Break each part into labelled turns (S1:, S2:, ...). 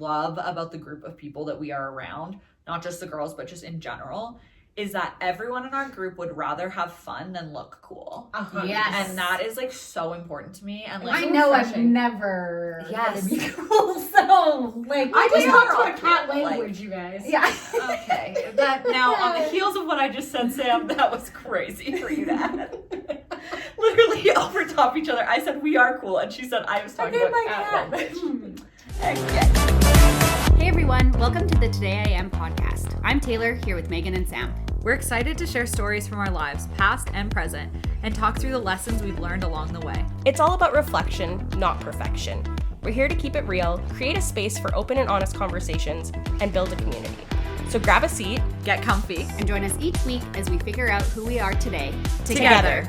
S1: love about the group of people that we are around, not just the girls, but just in general, is that everyone in our group would rather have fun than look cool.
S2: Yes.
S1: And that is like so important to me. And like,
S2: I know I've never
S1: Yes.
S2: gonna be cool, so like
S3: I just
S1: we
S3: talked
S1: are
S3: to a cat
S1: all cool,
S3: language, you guys.
S2: yeah.
S1: Okay. That now on the heels of what I just said, Sam, that was crazy for you to add. Literally over top each other. I said we are cool, and she said I was talking about cat language. Okay.
S4: Hey everyone, welcome to the Today I Am podcast. I'm Taylor, here with Megan and Sam.
S1: We're excited to share stories from our lives, past and present, and talk through the lessons we've learned along the way.
S3: It's all about reflection, not perfection. We're here to keep it real, create a space for open and honest conversations, and build a community. So grab a seat,
S1: Get comfy.
S4: And join us each week as we figure out who we are today
S1: Together.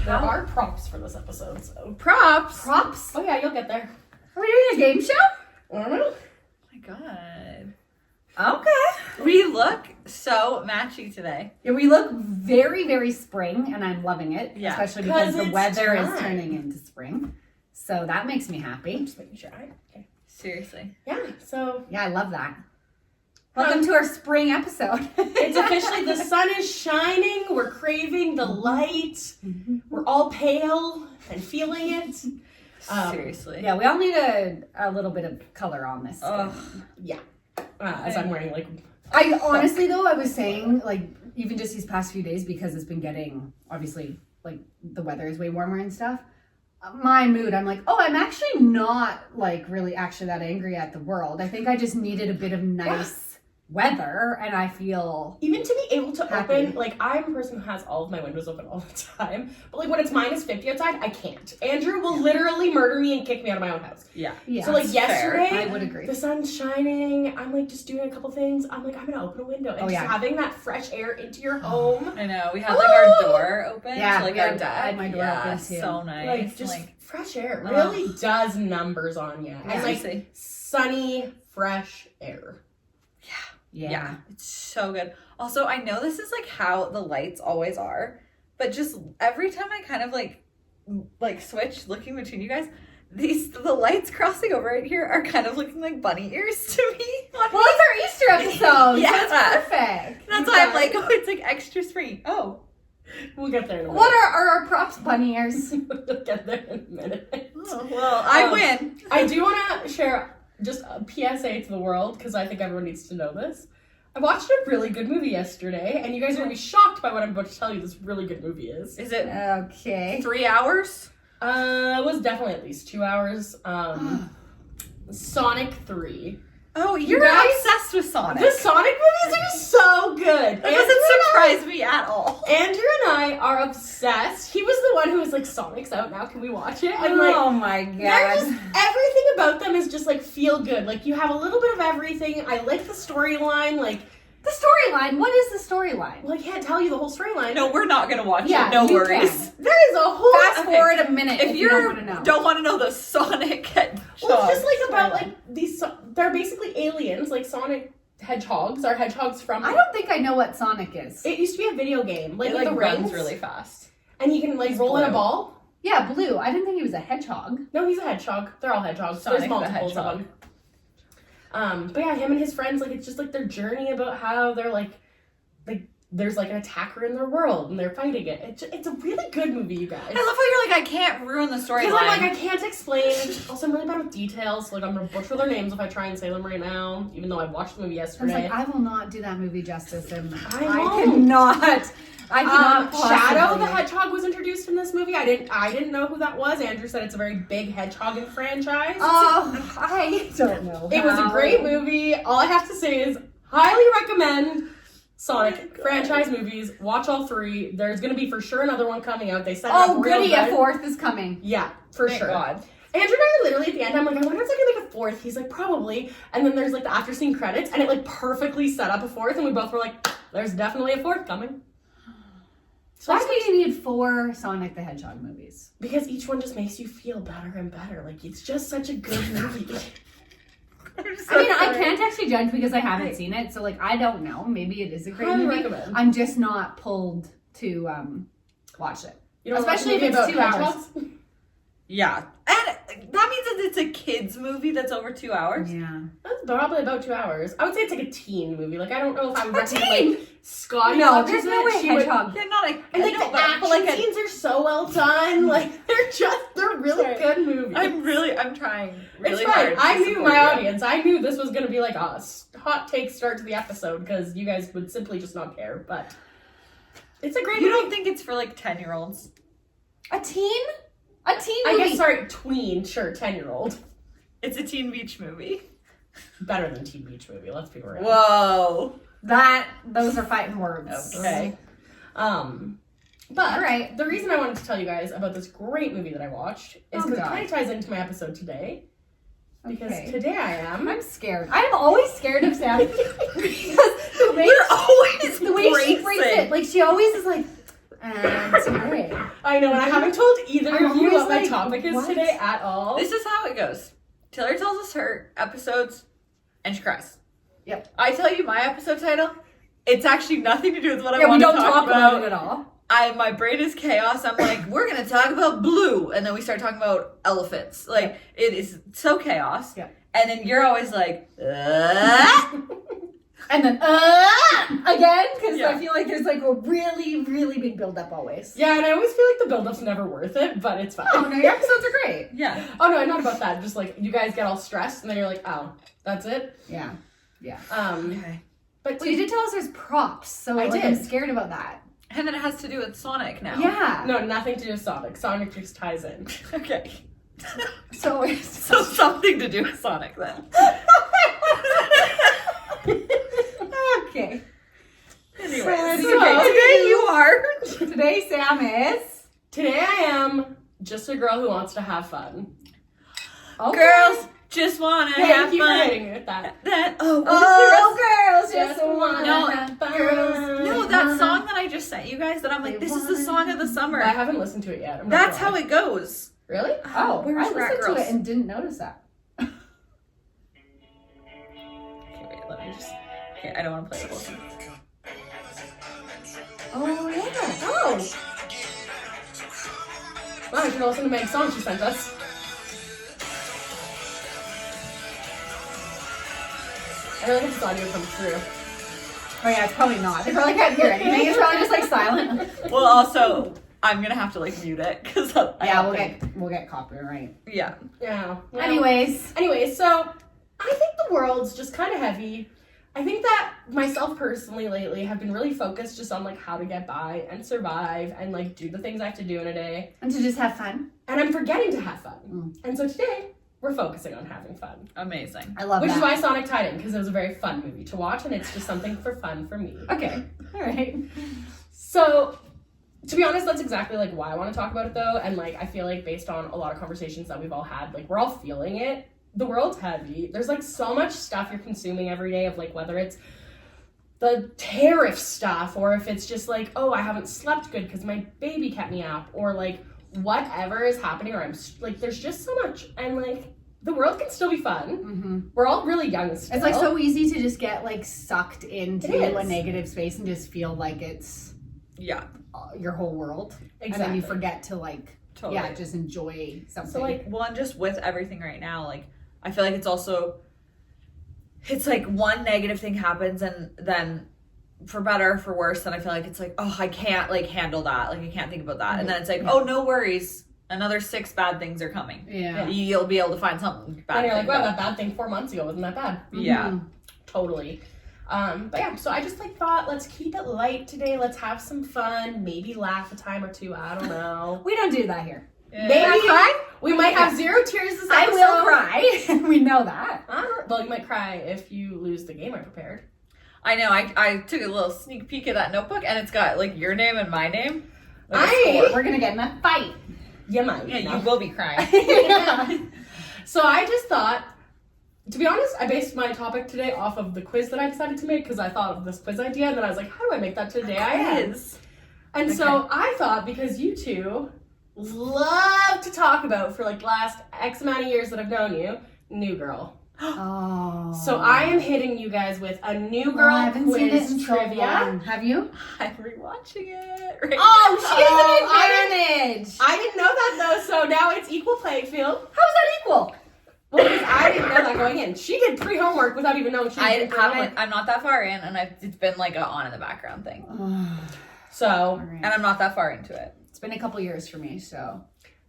S3: There are props for this episode, so.
S1: Props.
S2: Props?
S3: Oh yeah, you'll get there.
S2: Are we doing a game show?
S3: I don't know.
S1: Oh my god.
S2: Okay.
S1: We look so matchy today.
S2: Yeah, we look very, very spring, and I'm loving it.
S1: Yeah.
S2: Especially because
S3: 'Cause
S2: the
S3: it's
S2: weather is
S3: time.
S2: turning into spring. So that makes me happy.
S3: Just making sure. Okay.
S1: Seriously.
S3: Yeah, so
S2: Yeah, I love that. Welcome to our spring episode.
S3: it's officially the sun is shining. We're craving the light. We're all pale and feeling it.
S1: Seriously.
S2: Yeah, we all need a little bit of color on this.
S1: Ugh.
S3: Yeah. As I'm wearing like.
S2: I honestly though, I was saying like even just these past few days because it's been getting obviously like the weather is way warmer and stuff. My mood, I'm like, oh, I'm actually not like really actually that angry at the world. I think I just needed a bit of nice weather, and I feel
S3: Even to be able to
S2: Happy.
S3: open, like I'm a person who has all of my windows open all the time, but like when it's minus 50 outside, I can't. Andrew will literally murder me and kick me out of my own house.
S1: Yeah.
S2: yeah.
S3: So like
S1: fair.
S3: yesterday,
S2: I would agree.
S3: the sun's shining. I'm like just doing a couple things. I'm like I'm gonna open a window and
S2: Oh,
S3: just
S2: yeah.
S3: having that fresh air into your home.
S1: I know. We had like our door open.
S2: Yeah,
S1: to, like
S2: we
S1: our
S2: had- I
S1: deck.
S2: had my door
S1: yeah,
S2: open, too.
S1: so nice.
S3: Like just
S1: like
S3: fresh air really does numbers on you. And like
S1: seriously.
S3: sunny, fresh air.
S1: Yeah, it's so good. Also, I know this is like how the lights always are, but just every time I kind of like switch looking between you guys, the lights crossing over right here are kind of looking like bunny ears to me.
S2: Well, it's our Easter episode.
S1: Yeah.
S2: So that's perfect.
S1: That's why I'm like, oh, it's like extra spring. Oh,
S3: We'll get there in a minute.
S2: What are our props, bunny ears?
S3: We'll get there in a minute.
S1: well, I win.
S3: I do want to share just a PSA to the world because I think everyone needs to know this. I watched a really good movie yesterday, and you guys are going to be shocked by what I'm about to tell you this really good movie is.
S1: Is it
S2: Okay.
S1: 3 hours?
S3: It was definitely at least 2 hours. Sonic 3.
S1: Oh, you're
S3: guys-
S1: obsessed with Sonic.
S3: The Sonic movies are so good.
S1: That doesn't surprise me at all.
S3: Andrew and I are obsessed. He was the one who was like, Sonic's out now, can we watch it? And like,
S2: Oh my
S3: they're just,
S2: god.
S3: everything about them is just like feel good. Like you have a little bit of everything. I like the storyline. Like,
S2: The storyline. What is the storyline?
S3: well, I can't tell you the whole storyline.
S1: No, we're not gonna watch
S2: Yeah,
S1: it. No
S2: you
S1: worries.
S2: can.
S3: There is a whole.
S2: Fast
S1: okay.
S2: forward a minute
S1: If
S2: you
S1: you
S2: don't want to know.
S1: know the Sonic Hedgehog,
S3: Well, it's just like about like these. They're basically aliens. Like Sonic hedgehogs are hedgehogs from.
S2: I don't think I know what Sonic is.
S3: It used to be a video game, like
S1: it
S3: with
S1: like
S3: the
S1: runs
S3: rings,
S1: really fast.
S3: and he can like
S1: He's
S3: roll in a
S1: blue.
S3: ball.
S2: Yeah, blue. I didn't think he was a hedgehog.
S3: No, he's a hedgehog. They're all hedgehogs.
S1: Sonic
S3: There's
S1: the
S3: multiples of
S1: Hedgehog.
S3: them. But yeah, him and his friends, like it's just like their journey about how they're like there's like an attacker in their world and they're fighting it. It's a really good movie, you guys.
S1: I love how you're like, I can't ruin the storyline.
S3: Because I'm like, I can't explain. Also, I'm really bad with details, so like I'm gonna butcher their names if I try and say them right now, even though I watched the movie
S2: I was
S3: yesterday.
S2: like, I will not do that movie justice, and
S3: I
S2: I
S3: won't.
S2: cannot. I cannot.
S3: Shadow
S2: possibly.
S3: the Hedgehog was introduced in this movie. I didn't know who that was. Andrew said it's a very big hedgehogging franchise.
S2: Oh, I don't know.
S3: It was a
S2: how.
S3: great movie. All I have to say is highly recommend Sonic franchise movies. Watch all three. There's gonna be for sure another one coming out. They set it
S2: Oh,
S3: up real
S2: goody!
S3: good.
S2: A fourth is coming.
S3: Yeah, for
S1: Thank
S3: sure.
S1: God.
S3: Andrew and I are literally at the end. I'm like, I wonder if they're gonna make a fourth. He's like, probably. And then there's like the after scene credits, and it like perfectly set up a fourth. And we both were like, there's definitely a fourth coming. So
S2: Why do you need 4 Sonic the Hedgehog movies?
S3: because each one just makes you feel better and better. Like it's just such a good movie.
S2: I mean, I can't actually judge because I haven't seen it, so like I don't know. Maybe it is a great
S3: Highly
S2: movie.
S3: recommend.
S2: I'm just not pulled to watch it.
S3: You know,
S2: Especially if it's 2 hours.
S1: Yeah. And that means that it's a kid's movie that's over 2 hours.
S2: Yeah.
S3: That's probably about 2 hours. I would say it's like a teen movie. Like, I don't know if I would
S2: A
S3: recommend
S2: teen?
S3: like Scotty.
S2: No,
S3: watches
S2: there's no
S3: it.
S2: way
S3: She would-
S2: Hedgehog.
S1: Yeah, not a.
S3: And like
S1: no,
S3: the action
S1: like
S3: scenes are so well done. Like they're really good movies.
S1: I'm trying really
S3: It's fine.
S1: hard.
S3: I
S1: to
S3: knew
S1: support
S3: my
S1: you.
S3: audience. I knew this was gonna be like a hot take start to the episode because you guys would simply just not care. But it's a great
S1: You
S3: movie.
S1: don't think it's for like 10-year-olds?
S2: A teen? A teen
S3: I
S2: movie?
S3: guess sorry, tween, sure, 10-year-old.
S1: It's a teen beach movie.
S3: Better than Teen Beach Movie. Let's be real.
S1: Whoa.
S2: Those are fighting words.
S1: Okay.
S3: But
S2: All right.
S3: the reason I wanted to tell you guys about this great movie that I watched is
S2: Oh,
S3: because it
S2: God.
S3: kind of ties into my episode today. Because
S2: Okay.
S3: today I am.
S2: I'm scared. I'm always scared of Sam because the way
S1: You're always
S2: the way she
S1: bracing.
S2: brings it, like she always is like, today.
S3: I know, and I haven't told either
S2: I'm
S3: of you
S2: always
S3: what my
S2: like,
S3: topic is
S2: what?
S3: today at all.
S1: This is how it goes. Taylor tells us her episodes, and she cries.
S2: Yep.
S1: I tell you my episode title. It's actually nothing to do with what I
S2: Yeah, we
S1: want
S2: don't
S1: to
S2: talk about it at all.
S1: My brain is chaos. I'm like, we're gonna talk about blue, and then we start talking about elephants. Like it is so chaos.
S2: Yeah.
S1: And then you're always like,
S2: And then again because
S1: Yeah.
S2: I feel like there's like a really, really big build-up always.
S3: Yeah, and I always feel like the build-up's never worth it, but it's fine.
S2: Oh no, your episodes are great.
S1: yeah.
S3: Oh no, not about that. Just like you guys get all stressed, and then you're like, oh, that's it.
S2: Yeah.
S1: Okay.
S3: But
S2: Well, you did tell us there's props, so
S3: I
S2: like, I'm
S3: did.
S2: scared about that.
S1: And then it has to do with Sonic now.
S2: Yeah.
S3: no, nothing to do with Sonic. Sonic just ties in.
S1: Okay.
S2: So
S1: So something to do with Sonic then.
S2: okay.
S1: Anyway,
S2: So-
S1: today you are.
S2: Today Sam is
S3: Today I am just a girl who wants to have fun.
S2: okay.
S1: Girls just wanna have
S3: Thank you for
S1: fun.
S3: hitting me with that.
S1: That
S2: girls
S3: Just wanna
S1: No,
S3: have fun.
S1: No, that song that I just sent you guys that I'm like,
S2: They
S1: this is the song of the summer.
S3: I haven't listened to it yet. I'm not
S1: That's
S3: gonna
S1: how
S3: lie.
S1: it goes.
S3: Really?
S2: Oh,
S1: Where's
S2: I
S1: Rat
S2: listened
S1: Girls?
S2: to it and didn't notice that.
S1: Okay, wait, let me just. Okay, I don't want to play the whole song.
S2: Oh yeah.
S3: Oh. Wow, I should listen to Meg's song she sent us. I really hope this audio comes through.
S2: Oh yeah, it's probably not. They probably can't hear anything. It's probably just like silent.
S1: Well, also, I'm gonna have to like mute it because
S2: Yeah, we'll get copyright.
S1: Yeah.
S3: Yeah. Well,
S2: Anyways,
S3: so I think the world's just kind of heavy. I think that myself personally lately have been really focused just on like how to get by and survive and like do the things I have to do in a day.
S2: and to just have fun.
S3: And I'm forgetting to have fun. And so today we're focusing on having fun.
S1: Amazing.
S2: I love
S3: Which
S2: that.
S3: is why Sonic tied in, because it was a very fun movie to watch and it's just something for fun for me.
S2: Okay. All right.
S3: So, to be honest, that's exactly like why I want to talk about it though. And like I feel like based on a lot of conversations that we've all had, like we're all feeling it. The world's heavy. There's like so much stuff you're consuming every day of like whether it's the tariff stuff or if it's just like, oh, I haven't slept good because my baby kept me up, or like whatever is happening, or like there's just so much, and like the world can still be fun.
S2: Mm-hmm.
S3: We're all really young still.
S2: It's like so easy to just get like sucked into
S3: It is.
S2: a negative space and just feel like it's
S1: Yeah.
S2: your whole world.
S3: Exactly.
S2: And then you forget to like,
S1: Totally.
S2: yeah, just enjoy something.
S3: So like
S1: Well, and just with everything right now, like I feel like it's also, it's like one negative thing happens and then for better or for worse, then I feel like it's like, oh, I can't like handle that. Like I can't think about that. And then it's like, oh, no worries. Another 6 bad things are coming.
S2: yeah.
S1: You'll be able to find something bad.
S3: and you're like,
S1: to
S3: wow,
S1: think
S3: that bad thing 4 months ago wasn't that bad.
S1: about. Yeah.
S2: Mhm.
S3: Totally. But yeah, so I just like thought, let's keep it light today. Let's have some fun. Maybe laugh a time or two. I don't know.
S2: We don't do that here.
S3: Maybe
S2: cry?
S3: we might have 0 tears this episode.
S2: I will cry. We know that.
S3: I don't, well, you might cry if you lose the game I prepared.
S1: I know. I took a little sneak peek at that notebook and it's got like your name and my name. Like, a score.
S2: We're gonna get in a fight.
S3: You might.
S1: Yeah,
S3: no.
S1: you will be crying.
S3: So I just thought, to be honest, I based my topic today off of the quiz that I decided to make because I thought of this quiz idea and then I was like, how do I make that today? I am.
S1: Quiz.
S3: And so I thought, because you two love to talk about for like last X amount of years that I've known you, New Girl.
S2: Oh.
S3: So I am hitting you guys with a New
S2: Oh,
S3: Girl
S2: I haven't seen it
S3: quiz
S2: in so
S3: trivia.
S2: long. Have you?
S1: I'm rewatching it. Right
S2: Oh,
S1: now.
S2: she has an advantage.
S3: I didn't know that though, so now it's equal playing field.
S2: How is that equal?
S3: Well, because I didn't know that going in. She did pre-homework without even knowing she was doing pre-homework.
S1: I'm not that far in, and it's been like a on in the background thing.
S3: So,
S2: All right.
S1: And I'm not that far into it.
S2: It's been a couple years for me, so.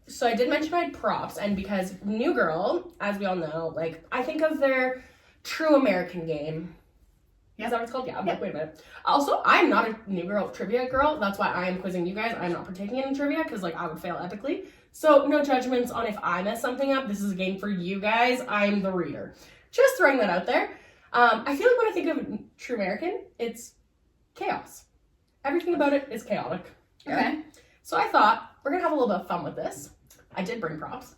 S3: So I did mention I had props, and because New Girl, as we all know, like, I think of their true American game.
S2: Yeah.
S3: Is that what it's called? Yeah. I'm like, wait a minute. Also, I'm not a New Girl trivia girl. That's why I am quizzing you guys. I'm not partaking in trivia, because, like, I would fail epically. So, no judgments on if I mess something up. This is a game for you guys. I'm the reader. Just throwing that out there. I feel like when I think of true American, it's chaos. Everything about it is chaotic.
S2: Okay.
S3: So I thought, we're going to have a little bit of fun with this. I did bring props.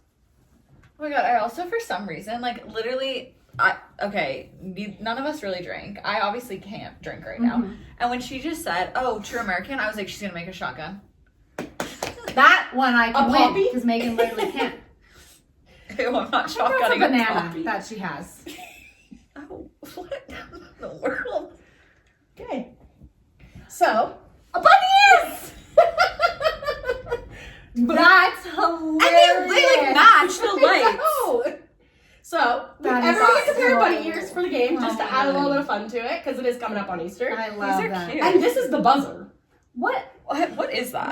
S1: Oh my god, I also, for some reason, like, literally, none of us really drink. I obviously can't drink right now.
S2: Mhm.
S1: And when she just said, oh, true American, I was like, she's gonna make a shotgun.
S2: That one I can win,
S3: poppy?
S2: because Megan literally can't.
S1: Ew, I'm not
S2: That's a
S1: shotgunning a
S2: banana
S1: poppy.
S2: that she has.
S1: Oh, what in the world?
S3: Okay. So,
S2: A bunny! That's hilarious.
S1: And they like match the lights.
S3: No. So,
S2: That is
S3: everyone gets a pair of bunny
S2: adorable.
S3: ears for the game, just to
S2: Oh,
S3: add a little
S2: my
S3: bit of fun to it, because it is coming up on Easter.
S2: I love
S1: are
S2: that.
S1: cute.
S3: And this is the buzzer.
S2: What?
S1: What is that?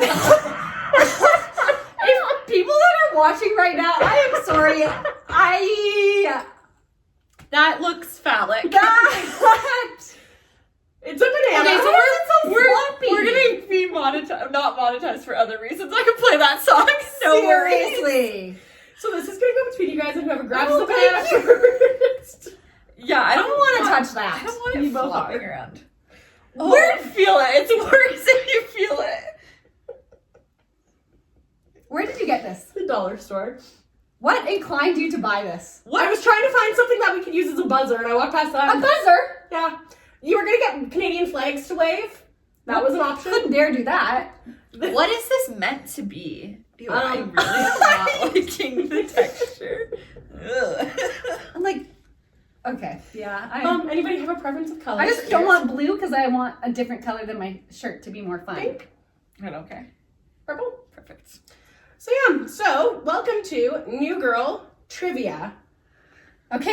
S2: If people that are watching right now, I am sorry.
S1: That looks phallic.
S2: That.
S3: It's a banana.
S1: Okay, so
S2: floppy.
S1: we're gonna be not monetized for other reasons. I can play that song. No worries.
S2: Seriously.
S3: So this is going to go between you guys, and whoever grabs
S2: Oh,
S3: the banana
S2: thank
S3: first.
S1: Yeah, I
S2: I don't want to touch
S1: I
S2: that.
S1: don't want
S3: You
S1: it
S3: both
S1: flopping
S3: are.
S1: around.
S3: Oh.
S1: Where feel it? It's worse if you feel it.
S2: Where did you get this?
S3: The dollar store.
S2: What inclined you to buy this?
S3: I was trying to find something that we could use as a buzzer, and I walked past that.
S2: A buzzer?
S3: Yeah. You were going to get Canadian flags to wave. That was an option.
S2: Couldn't dare do that.
S1: What is this meant to be? Ew, I
S3: Um,
S1: really am not liking the texture. Ugh.
S2: I'm like, okay, yeah.
S3: Anybody have a preference of color?
S2: I just don't want blue because I want a different color than my shirt to be more fun.
S3: Pink?
S1: I don't care.
S3: Purple?
S1: Perfect.
S3: So yeah, so welcome to New Girl Trivia.
S2: Okay.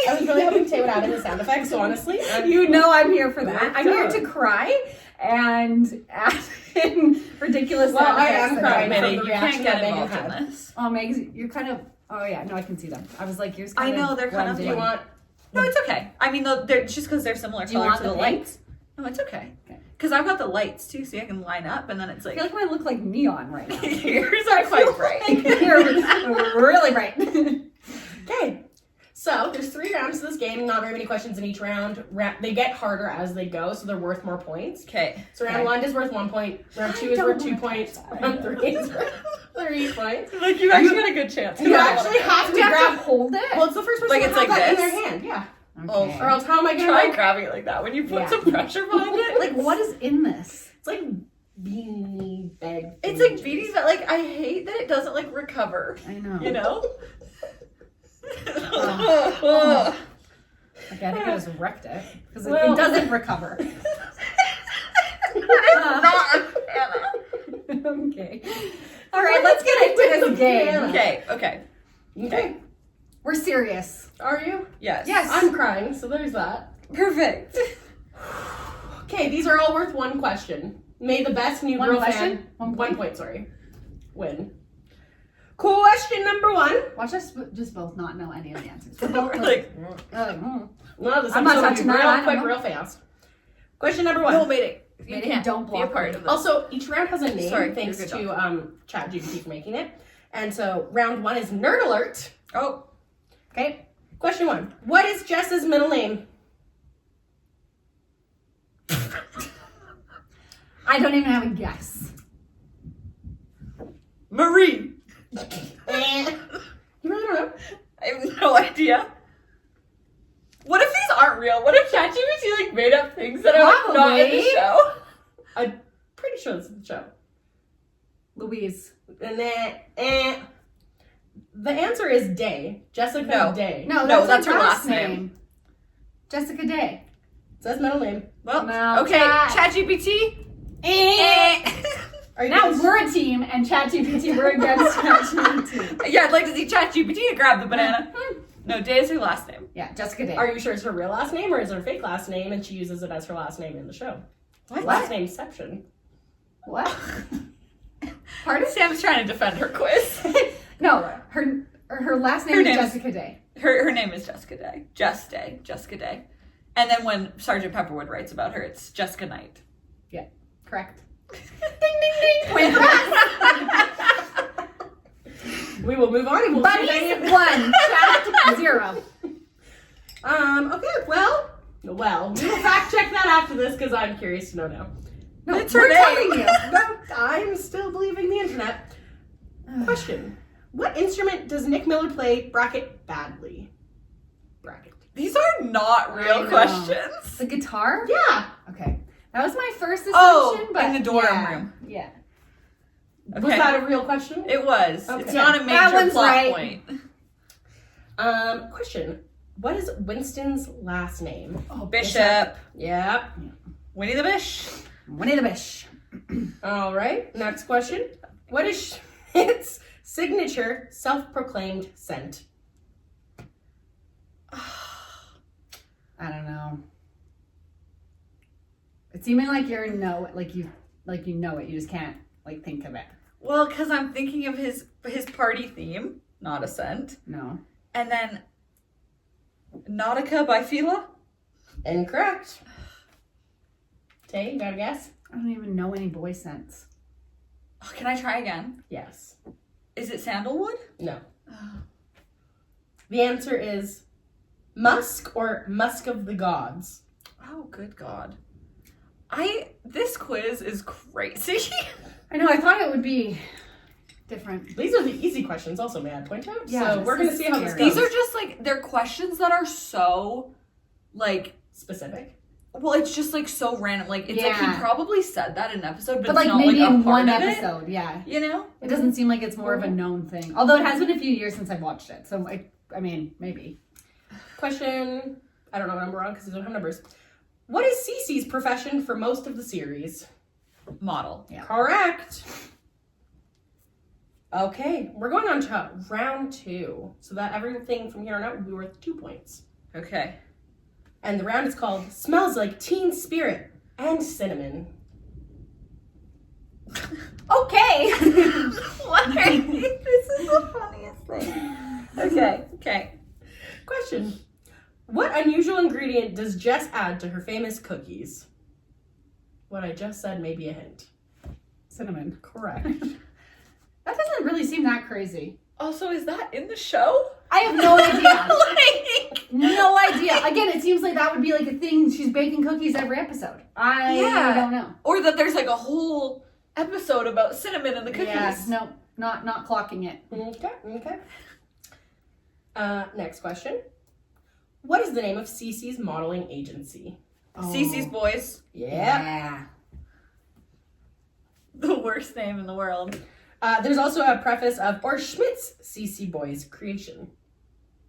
S3: I was really hoping Tay would add in the sound effects, so honestly.
S2: You know I'm here for that.
S3: Worked
S2: I'm here
S3: out.
S2: to cry and add in ridiculous
S3: Well,
S2: sound
S3: I
S2: effects
S3: am
S2: that
S3: crying.
S2: I-
S1: Minnie,
S3: the
S1: you
S3: reaction
S1: can't get
S3: that Megan
S1: involved
S3: had.
S1: in this.
S2: Oh, Megs, you're kind of. Oh yeah, no, I can see them. I was like, yours.
S1: I
S2: Kind
S1: know,
S2: of
S1: they're kind of-
S3: Do
S2: blended.
S3: you want?
S1: No, it's okay. I mean, they're just because they're similar
S2: Do you
S1: color
S2: want
S1: to the
S2: the pink?
S1: lights. No, it's okay.
S2: Okay.
S1: Because I've got the lights too, so I can line up, and then it's
S2: I
S1: like
S2: feel like I look like neon right now.
S1: yours are quite bright.
S2: You're really bright.
S3: Okay. So there's 3 rounds to this game. Not very many questions in each round. They get harder as they go, so they're worth more points.
S1: Okay.
S3: So round
S2: Okay.
S3: 1 is worth 1 point. Round 2 is
S2: don't
S3: worth 2
S2: wanna
S3: points.
S2: touch that.
S3: Round 3 is worth 3 points.
S1: Like you actually got a good chance.
S3: You actually have
S2: Do
S3: to
S2: we have
S3: grab.
S2: to hold it?
S3: Well, it's the first person
S1: Like
S3: to
S1: it's
S3: have
S1: like
S3: that in
S1: this?
S3: their hand. Yeah.
S2: Okay.
S3: Or else, how am I gonna
S1: Try
S3: know?
S1: grabbing it like that when you put
S2: Yeah.
S1: some pressure behind it.
S2: Like, what is in this?
S3: It's like beanie bag.
S1: It's like beating, but like I hate that it doesn't like recover.
S2: I know.
S1: You know.
S2: Oh. Like, I think I just wrecked it because
S3: Well-
S2: it doesn't recover.
S1: Not a banana.
S2: Okay. All right, let's get into this game.
S1: Okay. Okay.
S3: Okay.
S2: We're serious.
S3: Are you?
S1: Yes.
S2: Yes.
S3: I'm crying, so there's that.
S1: Perfect.
S3: Okay, these are all worth 1 question. May the best New
S2: One
S3: Girl
S2: question?
S3: fan
S2: 1
S3: 1 point, sorry. Win. Question number 1.
S2: Watch us just both not know any of the answers.
S1: We're
S2: We're both
S1: like,
S3: No, this
S2: I'm not
S3: episode will be
S2: touching that,
S3: real
S2: I don't
S3: quick,
S2: know.
S3: real fast. Question number 1.
S1: no, Mayday. You
S2: Mayday,
S1: can't
S2: don't
S1: be
S2: block
S1: a part
S2: me.
S1: of this.
S3: Also, each round has a name,
S1: Sorry,
S3: thanks
S1: you're good
S3: to ChatGPT for making it. And so, round 1 is Nerd Alert.
S1: Oh.
S2: okay.
S3: Question 1. What is Jess's middle name?
S2: I don't even have a guess.
S1: Marie.
S3: You really don't know?
S1: I have no idea. What if these aren't real? What if ChatGPT like made up things that are like not in the
S2: Probably.
S1: show?
S3: I'm pretty sure this is the show.
S2: Louise.
S3: And then, The answer is Day. Jessica
S1: No.
S3: Day.
S2: No,
S1: No,
S2: that's
S1: her
S2: her
S1: last name.
S2: Jessica Day.
S3: It says middle name.
S1: Well,
S2: No,
S1: okay,
S2: Chat.
S1: ChatGPT.
S3: Are you
S2: Now
S3: guys-
S2: we're a team, and ChatGPT, we're against ChatGPT.
S1: Yeah, I'd like to see ChatGPT to grab the banana. No, Day is her last name.
S2: Yeah, Jessica Day.
S3: Are you sure it's her real last name or is it her fake last name and she uses it as her last name in the show?
S1: What?
S3: Last nameception.
S2: What? Pardon?
S1: Sam's trying to defend her quiz.
S2: No, her last name
S1: Her
S2: is
S1: name is-
S2: Jessica Day.
S1: Her name is Jessica Day. Jessica Day. And then when Sergeant Pepperwood writes about her, it's Jessica Knight.
S2: Correct. Ding, ding, ding. Point for us.
S3: We will move on and we'll see if
S2: Bunnies 1, Chat 0.
S3: Okay, well, we will fact check that after this because I'm curious to know now.
S2: No,
S1: It's her
S2: we're
S1: name.
S2: telling you.
S3: No, I'm still believing the internet. Question. What instrument does Nick Miller play badly? Bracket.
S1: These are not
S2: I
S1: real
S2: know.
S1: questions.
S2: The guitar?
S3: Yeah.
S2: Okay. That was my first assumption,
S1: Oh,
S2: but
S1: in the dorm
S2: yeah.
S1: room.
S2: Yeah.
S3: Was
S1: Okay.
S3: that a real question?
S1: It was.
S3: Okay.
S1: It's not a
S2: That
S1: major
S2: one's
S1: plot
S2: right.
S1: point.
S3: Question. What is Winston's last name?
S2: Oh,
S1: Bishop.
S3: Yeah.
S1: Winnie the Bish.
S2: Winnie the Bish.
S3: All right. Next question. What is its signature self-proclaimed scent?
S2: I don't know. It's seeming like you know it. You just can't think of it.
S1: Well, because I'm thinking of his party theme, not a scent.
S2: No.
S1: And then Nautica by Fila.
S3: Incorrect. Tay, you got a guess?
S2: I don't even know any boy scents.
S1: Oh, can I try again?
S3: Yes.
S1: Is it sandalwood?
S3: No. The answer is musk or musk of the gods.
S1: Oh, good God. This quiz is crazy.
S2: I know. I thought it would be different.
S3: These are the easy questions also, may I point out?
S2: Yeah,
S3: so
S2: this
S3: we're going to
S2: is
S3: see how this
S2: scary.
S3: goes.
S1: These are just they're questions that are so,
S3: specific.
S1: well, it's just so random. It's like
S2: Yeah.
S1: he probably said that in an episode, but
S2: But
S1: it's not
S2: maybe
S1: a
S2: in
S1: part
S2: one
S1: of
S2: episode, yeah.
S1: it. You know?
S2: It doesn't seem like it's more of a known thing. Although it has been a few years since I've watched it. So, I mean, maybe.
S3: Question. I don't know what number we're on because we don't have numbers. What is Cece's profession for most of the series?
S1: Model.
S2: Yeah.
S3: Correct. Okay, we're going on to round 2. So that everything from here on out will be worth 2 points.
S1: Okay.
S3: And the round is called Smells Like Teen Spirit and Cinnamon.
S2: Okay.
S1: What are you? This is the funniest thing. Okay.
S3: Question. What unusual ingredient does Jess add to her famous cookies? What I just said may be a hint.
S2: Cinnamon.
S3: Correct.
S2: That doesn't really seem that crazy.
S1: Also, is that in the show?
S2: I have no idea.
S1: Like,
S2: No idea. Again, it seems like that would be a thing. She's baking cookies every episode. I
S1: Yeah.
S2: don't know.
S1: or that there's a whole episode about cinnamon and the cookies.
S2: Yeah, no, not clocking it.
S3: Okay. Next question. What is the name of Cece's modeling agency?
S1: Cece's Boys.
S3: Yeah.
S1: The worst name in the world.
S3: There's also a preface of or Schmidt's Cece Boys creation.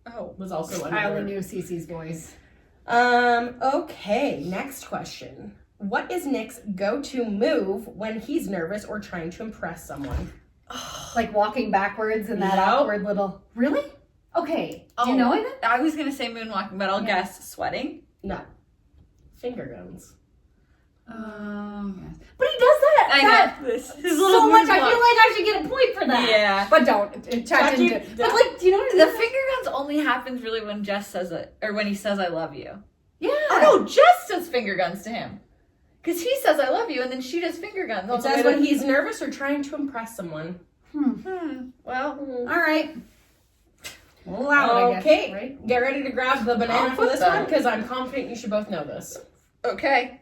S1: Oh.
S3: Was also
S2: I
S3: another.
S2: only knew Cece's voice.
S3: Okay, next question. What is Nick's go-to move when he's nervous or trying to impress someone?
S2: Like walking backwards in that
S3: Nope.
S2: awkward little. Really? Okay. Do you know it?
S1: I was gonna say moonwalking, but I'll
S2: Yeah.
S1: guess sweating.
S3: No. Finger guns.
S2: But he does that.
S1: I know this. His little
S2: So much. I
S1: moonwalk.
S2: feel like I should get a point for that.
S1: Yeah.
S2: But don't. Chat didn't do it. But do you know what it
S1: The
S2: is?
S1: finger guns only happens really when Jess says it, or when he says "I love you."
S2: Yeah.
S1: Oh no, Jess does finger guns to him, because he says "I love you," and then she does finger guns.
S3: It says when he's nervous or trying to impress someone.
S1: Well,
S2: All right. We'll allow it, I guess,
S3: Okay,
S2: right?
S3: get ready to grab the banana
S1: I'll
S3: for
S1: put
S3: this
S1: that.
S3: one because I'm confident you should both know this.
S1: okay.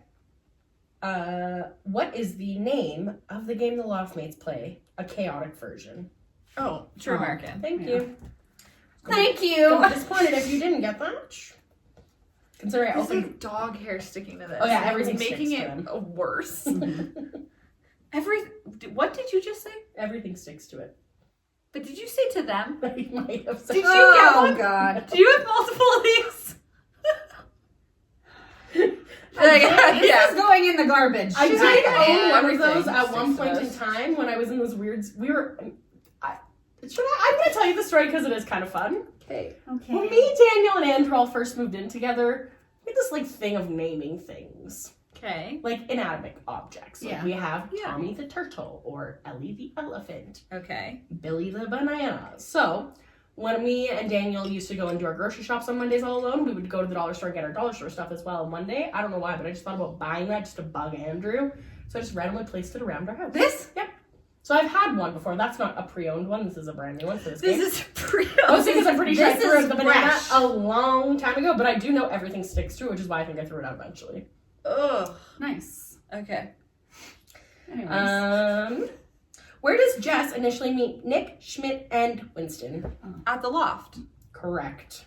S3: What is the name of the game the Loftmates play? A chaotic version.
S1: Oh, true American.
S3: Thank
S2: Yeah.
S3: you.
S2: Thank you.
S3: Don't be disappointed if you didn't get that. Considering I
S1: There's
S3: opened.
S1: like dog hair sticking to this.
S3: Oh, yeah,
S1: Like,
S3: everything
S1: making
S3: sticks
S1: it
S3: to
S1: worse. What did you just say?
S3: Everything sticks to it.
S1: But did you say to them?
S3: I might have said.
S1: Did you get one?
S2: God.
S1: Do you have multiple of these?
S2: This is going in the garbage.
S3: I
S1: She's
S3: did
S1: like,
S3: own one of
S1: everything.
S3: those at one
S1: Six
S3: point
S1: of
S3: in
S1: us.
S3: time when I was in those weird. I'm going to tell you the story because it is kind of fun.
S1: Okay.
S2: Okay.
S3: When me, Daniel, and Andrew all first moved in together, we had this like thing of naming things.
S1: Okay.
S3: Like inanimate objects. Like
S2: Yeah.
S3: we have
S1: Yeah.
S3: Tommy the turtle or Ellie the elephant,
S1: Okay.
S3: Billy the banana. So when me and Daniel used to go and do our grocery shops on Mondays all alone, we would go to the dollar store and get our dollar store stuff as well. And one day, I don't know why, but I just thought about buying that just to bug Andrew. So I just randomly placed it around our house.
S2: This?
S3: Yep. So I've had one before. That's not a pre-owned one. This is a brand new one for this game.
S1: This is pretty.
S3: Mostly because I'm pretty sure I
S2: this
S3: threw
S2: is
S3: the banana
S2: fresh.
S3: a long time ago, but I do know everything sticks through, which is why I think I threw it out eventually.
S1: Ugh.
S2: Nice.
S1: Okay.
S2: Anyways.
S3: Where does Jess initially meet Nick, Schmidt, and Winston?
S1: At the loft.
S3: Correct.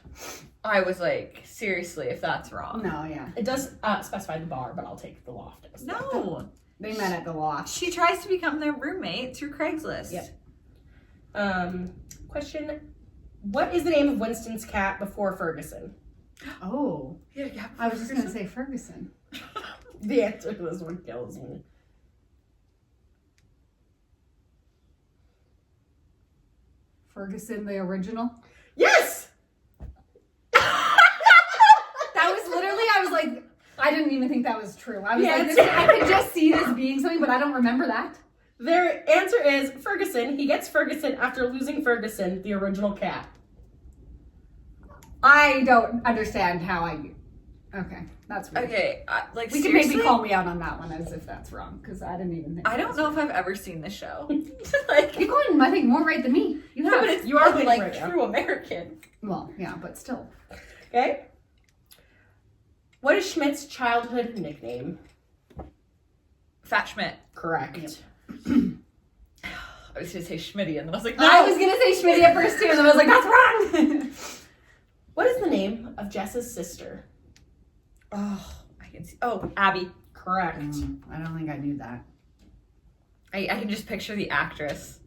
S1: I was like, seriously, if that's wrong.
S2: No, yeah.
S3: It does specify the bar, but I'll take the loft. As well.
S1: No.
S2: They met at the loft.
S1: She tries to become their roommate through Craigslist.
S3: Yep. Question. What is the name of Winston's cat before Ferguson?
S2: Oh.
S1: Yeah.
S2: I was just going to say Ferguson.
S3: The answer to this one kills me.
S2: Ferguson, the original.
S3: Yes!
S2: That was literally, I was like, I didn't even think that was true. I was
S3: Yeah,
S2: like,
S3: it's-
S2: I could just see this being something, but I don't remember that.
S3: Their answer is Ferguson. He gets Ferguson after losing Ferguson, the original cat.
S2: I don't understand how I. Okay, that's weird.
S1: Okay. Like,
S2: We can
S1: seriously,
S2: maybe call me out on that one as if that's wrong, because I didn't even think.
S1: I don't know if I've ever seen the show. Like,
S2: You're going, I think, more right than me. You
S1: yeah,
S2: have.
S1: but it's
S3: You are
S1: not
S3: winning
S1: like
S3: right now.
S1: true American.
S2: Well, yeah, but still.
S3: Okay. What is Schmidt's childhood nickname?
S1: Fat Schmidt.
S3: Correct.
S1: I was gonna say Schmitty, and then I was like, no.
S2: I was gonna say Schmitty at first too, and then I was like, that's wrong.
S3: What is the name of Jess's sister?
S1: Oh, I can see. Oh, Abby.
S3: Correct.
S2: I don't think I knew that.
S1: I can just picture the actress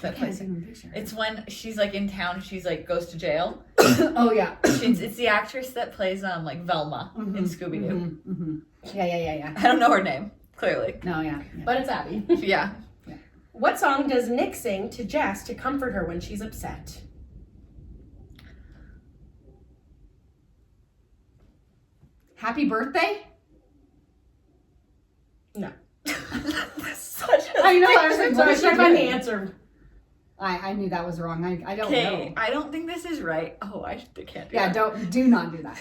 S1: that
S2: I can't
S1: plays.
S2: even picture.
S1: It's when she's like in town. She's like goes to jail.
S2: Oh yeah.
S1: It's the actress that plays like Velma in Scooby Doo.
S2: Yeah.
S1: I don't know her name. Clearly.
S2: No, yeah.
S3: But it's Abby.
S1: Yeah.
S3: What song does Nick sing to Jess to comfort her when she's upset?
S2: Happy birthday.
S3: No.
S1: Such a
S2: I know. I was like,
S3: So
S2: what
S3: I
S2: is she
S3: should find the
S2: doing?
S3: answer.
S2: I knew that was wrong. I don't
S1: Okay,
S2: know.
S1: I don't think this is right. Oh, I can't do
S2: Yeah,
S1: that.
S2: do not do that.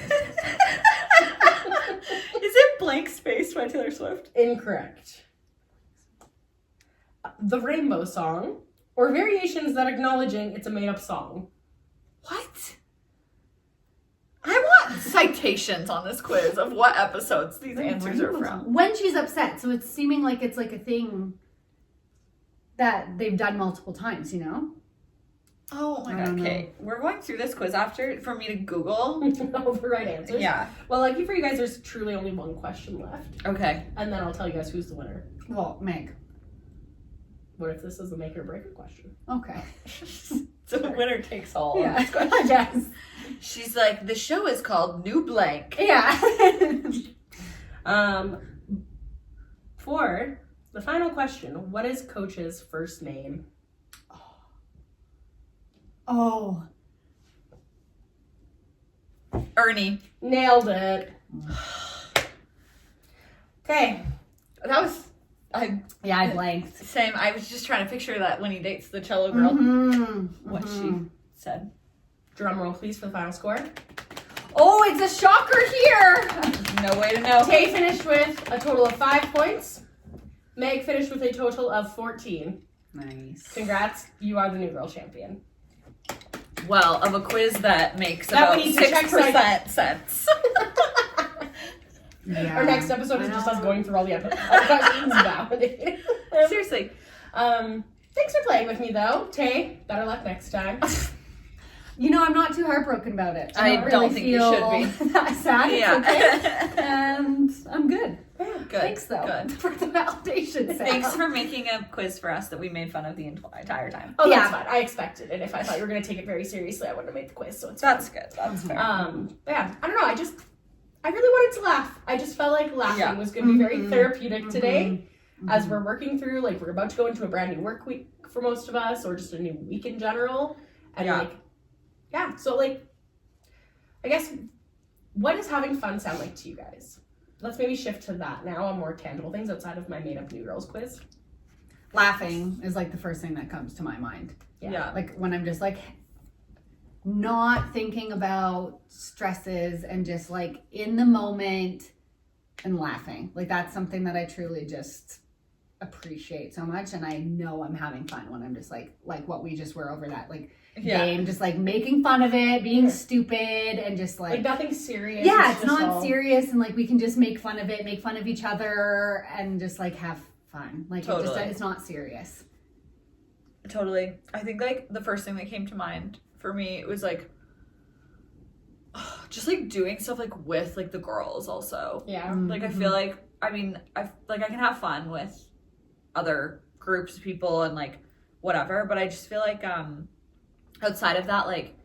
S1: Is it Blank Space by Taylor Swift?
S3: Incorrect. The Rainbow Song, or variations that acknowledging it's a made-up song.
S1: What? I want citations on this quiz of what episodes these answers are from.
S2: When she's upset, so it's seeming like it's like a thing that they've done multiple times, you know?
S1: Oh my
S2: I
S1: god,
S2: don't
S1: okay. We're going through this quiz after for me to Google.
S3: All the right answers.
S1: Yeah.
S3: Well, lucky for you guys, there's truly only one question left.
S1: Okay.
S3: And then I'll tell you guys who's the winner.
S2: Well, Meg.
S3: What if this is the make or break question?
S2: Okay.
S1: So winner takes all.
S2: Yeah, I guess.
S1: She's like, the show is called New Blank.
S2: Yeah.
S3: For the final question, what is Coach's first name?
S2: Oh.
S1: Ernie.
S3: Nailed it. Okay.
S1: That was
S2: Yeah, I blanked.
S1: same. I was just trying to picture that when he dates the cello girl. What she said.
S3: Drum roll, please, for the final score.
S2: Oh, it's a shocker here.
S1: No way to know.
S3: Tay finished with a total of 5 points. Meg finished with a total of 14.
S2: Nice.
S3: Congrats, you are the new girl champion.
S1: Well, of a quiz that makes
S3: That
S1: about
S3: we need to check
S1: 6% sense.
S2: Yeah.
S3: Our next episode is just us going through all the questions about it.
S1: Seriously.
S3: Thanks for playing with me, though. Tay, better luck next time.
S2: You know, I'm not too heartbroken about it.
S1: I don't think you should
S2: be. That sad. It's
S1: Yeah.
S2: okay. And I'm good.
S1: Good.
S2: Thanks, though,
S1: Good.
S2: for the validation. Sam.
S1: Thanks for making a quiz for us that we made fun of the entire time.
S3: Oh,
S2: Yeah.
S3: that's fine. I expected it. If I thought you were going to take it very seriously, I wouldn't have made the quiz, so it's
S1: That's good. That's fair.
S3: But yeah, I don't know. I really wanted to laugh. I just felt like laughing was going to be very therapeutic today as we're working through, like, we're about to go into a brand new work week for most of us, or just a new week in general. And so, like, I guess, what does having fun sound like to you guys? Let's maybe shift to that now on more tangible things outside of my made-up New Girls quiz.
S2: Laughing is like the first thing that comes to my mind.
S1: Yeah.
S2: Like when I'm just like not thinking about stresses and just like in the moment and laughing. Like that's something that I truly just appreciate so much. And I know I'm having fun when I'm just like what we just were over that game, just like making fun of it, being stupid and just like
S3: nothing serious.
S2: Yeah, it's not serious and like we can just make fun of it, make fun of each other and just like have fun. Like it's not serious.
S1: Totally. I think like the first thing that came to mind for me was like just like doing stuff like with like the girls also.
S3: Yeah.
S1: Like I feel like I can have fun with other groups of people and like whatever, but I just feel like outside of that like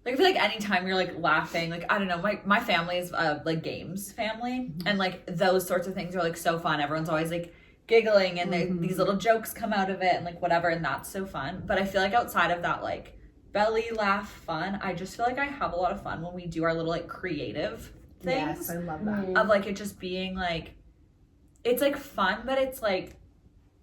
S1: I feel like anytime you're like laughing, like I don't know, my family is like games family and like those sorts of things are like so fun. Everyone's always like giggling and these little jokes come out of it and like whatever, and that's so fun. But I feel like outside of that like belly laugh fun, I just feel like I have a lot of fun when we do our little like creative things.
S2: Yes, I love that.
S1: Of like it just being like it's like fun, but it's like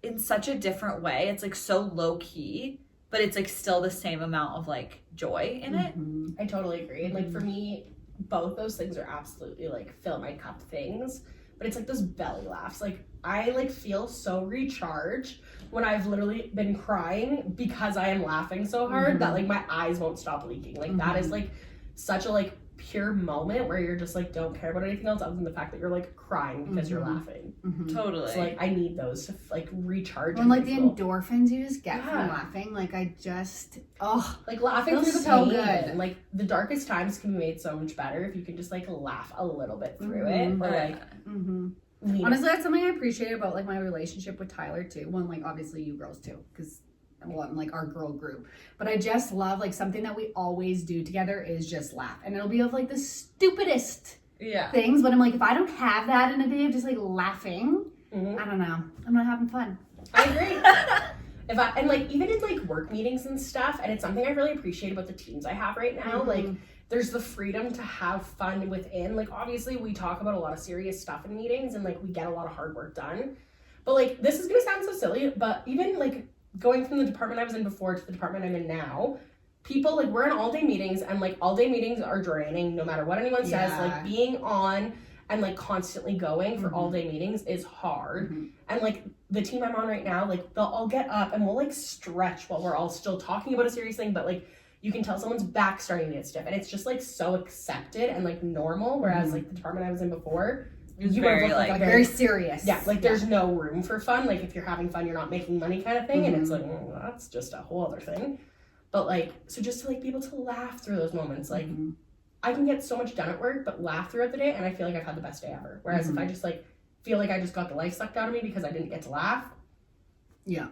S1: in such a different way. It's like so low key, but it's like still the same amount of like joy in it.
S3: I totally agree. And like for me, both those things are absolutely like fill my cup things. But it's like those belly laughs. Like I like feel so recharged when I've literally been crying because I am laughing so hard that like my eyes won't stop leaking. Like that is like such a like pure moment where you're just like don't care about anything else other than the fact that you're like crying because you're laughing.
S1: Totally.
S3: So like I need those to like recharge.
S2: And like the endorphins you just get from laughing, like I just
S3: like laughing through the
S2: so
S3: pain.
S2: good.
S3: And like the darkest times can be made so much better if you can just like laugh a little bit through it, or like
S2: honestly that's something I appreciate about like my relationship with Tyler too. One, like obviously you girls too, because I'm like our girl group, but I just love like something that we always do together is just laugh, and it'll be of like the stupidest things, but I'm like if I don't have that in a day of just like laughing, I don't know, I'm not having fun.
S3: I agree. And like even in like work meetings and stuff, and it's something I really appreciate about the teams I have right now, like there's the freedom to have fun within. Like obviously we talk about a lot of serious stuff in meetings and like we get a lot of hard work done, but like this is gonna sound so silly, but even like going from the department I was in before to the department I'm in now, people like we're in all day meetings and like all day meetings are draining no matter what anyone says. Like being on and like constantly going for all day meetings is hard. And like the team I'm on right now, like they'll all get up and we'll like stretch while we're all still talking about a serious thing, but like you can tell someone's back starting to get stiff and it's just like so accepted and like normal, whereas like the department I was in before, you
S1: very like
S2: very serious.
S3: Yeah, like there's no room for fun. Like if you're having fun, you're not making money kind of thing. And it's like, well, that's just a whole other thing. But like, so just to like be able to laugh through those moments, like I can get so much done at work, but laugh throughout the day. And I feel like I've had the best day ever. Whereas if I just like feel like I just got the life sucked out of me because I didn't get to laugh.
S2: Yeah.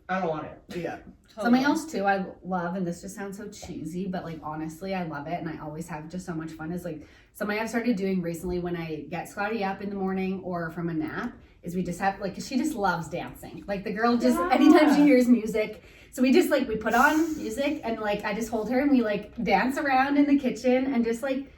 S3: I don't want it.
S2: Yeah. Something else too I love, and this just sounds so cheesy, but like honestly I love it and I always have just so much fun, is like something I've started doing recently when I get Scotty up in the morning or from a nap, is we just have like, cause she just loves dancing. Like the girl just anytime she hears music, so we just like we put on music and like I just hold her and we like dance around in the kitchen and just like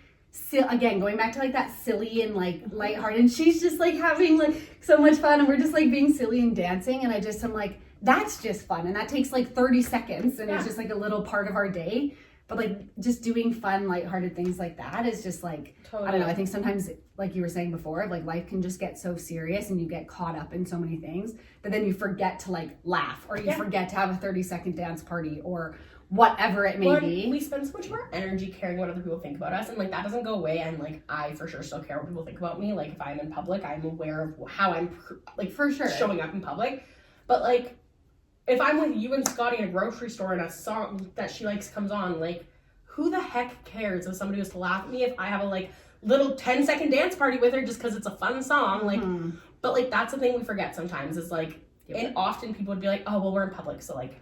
S2: again going back to like that silly and like lighthearted, and she's just like having like so much fun and we're just like being silly and dancing, and I'm like that's just fun, and that takes like 30 seconds and it's just like a little part of our day. But like just doing fun lighthearted things like that is just like I don't know, I think sometimes like you were saying before, like life can just get so serious and you get caught up in so many things, but then you forget to like laugh, or you forget to have a 30-second dance party or whatever it may be.
S3: We spend so much of our energy caring what other people think about us, and like that doesn't go away, and like I for sure still care what people think about me. Like if I'm in public, I'm aware of how I'm like
S2: for sure
S3: showing up in public. But like if I'm with you and Scotty in a grocery store and a song that she likes comes on, like who the heck cares if somebody was to laugh at me if I have a like little 10-second dance party with her just because it's a fun song. Like, but like that's the thing we forget sometimes is like, and often people would be like, oh, well, we're in public, so like,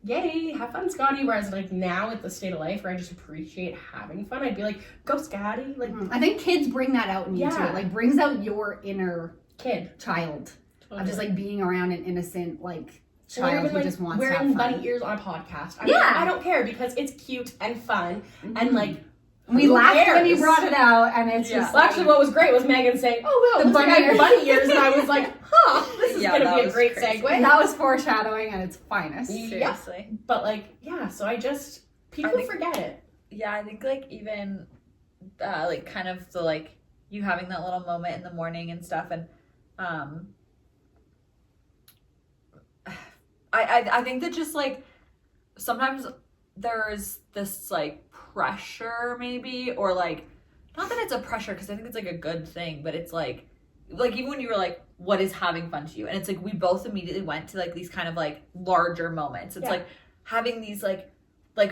S3: yay, have fun, Scotty. Whereas like now at the state of life where I just appreciate having fun, I'd be like, go, Scotty. Like,
S2: I think kids bring that out in you too. It like brings out your inner child of just like being around an innocent like child who just wants to have
S3: wearing
S2: fun.
S3: bunny ears on a podcast. I don't care because it's cute and fun and like.
S2: We laughed when you brought it out, and it's just.
S3: Well, actually, what was great was Megan saying, "Oh, well, the bunny ears," and I was like, "Huh, this is going to be a great segue."
S2: That was foreshadowing at its finest.
S1: Seriously.
S3: Yeah. But like, yeah. So people forget it.
S1: Yeah, I think like even like kind of the like you having that little moment in the morning and stuff, and I think that just like sometimes there's this like pressure maybe, or like not that it's a pressure because I think it's like a good thing, but it's like even when you were like, what is having fun to you? And it's like we both immediately went to like these kind of like larger moments. It's like having these like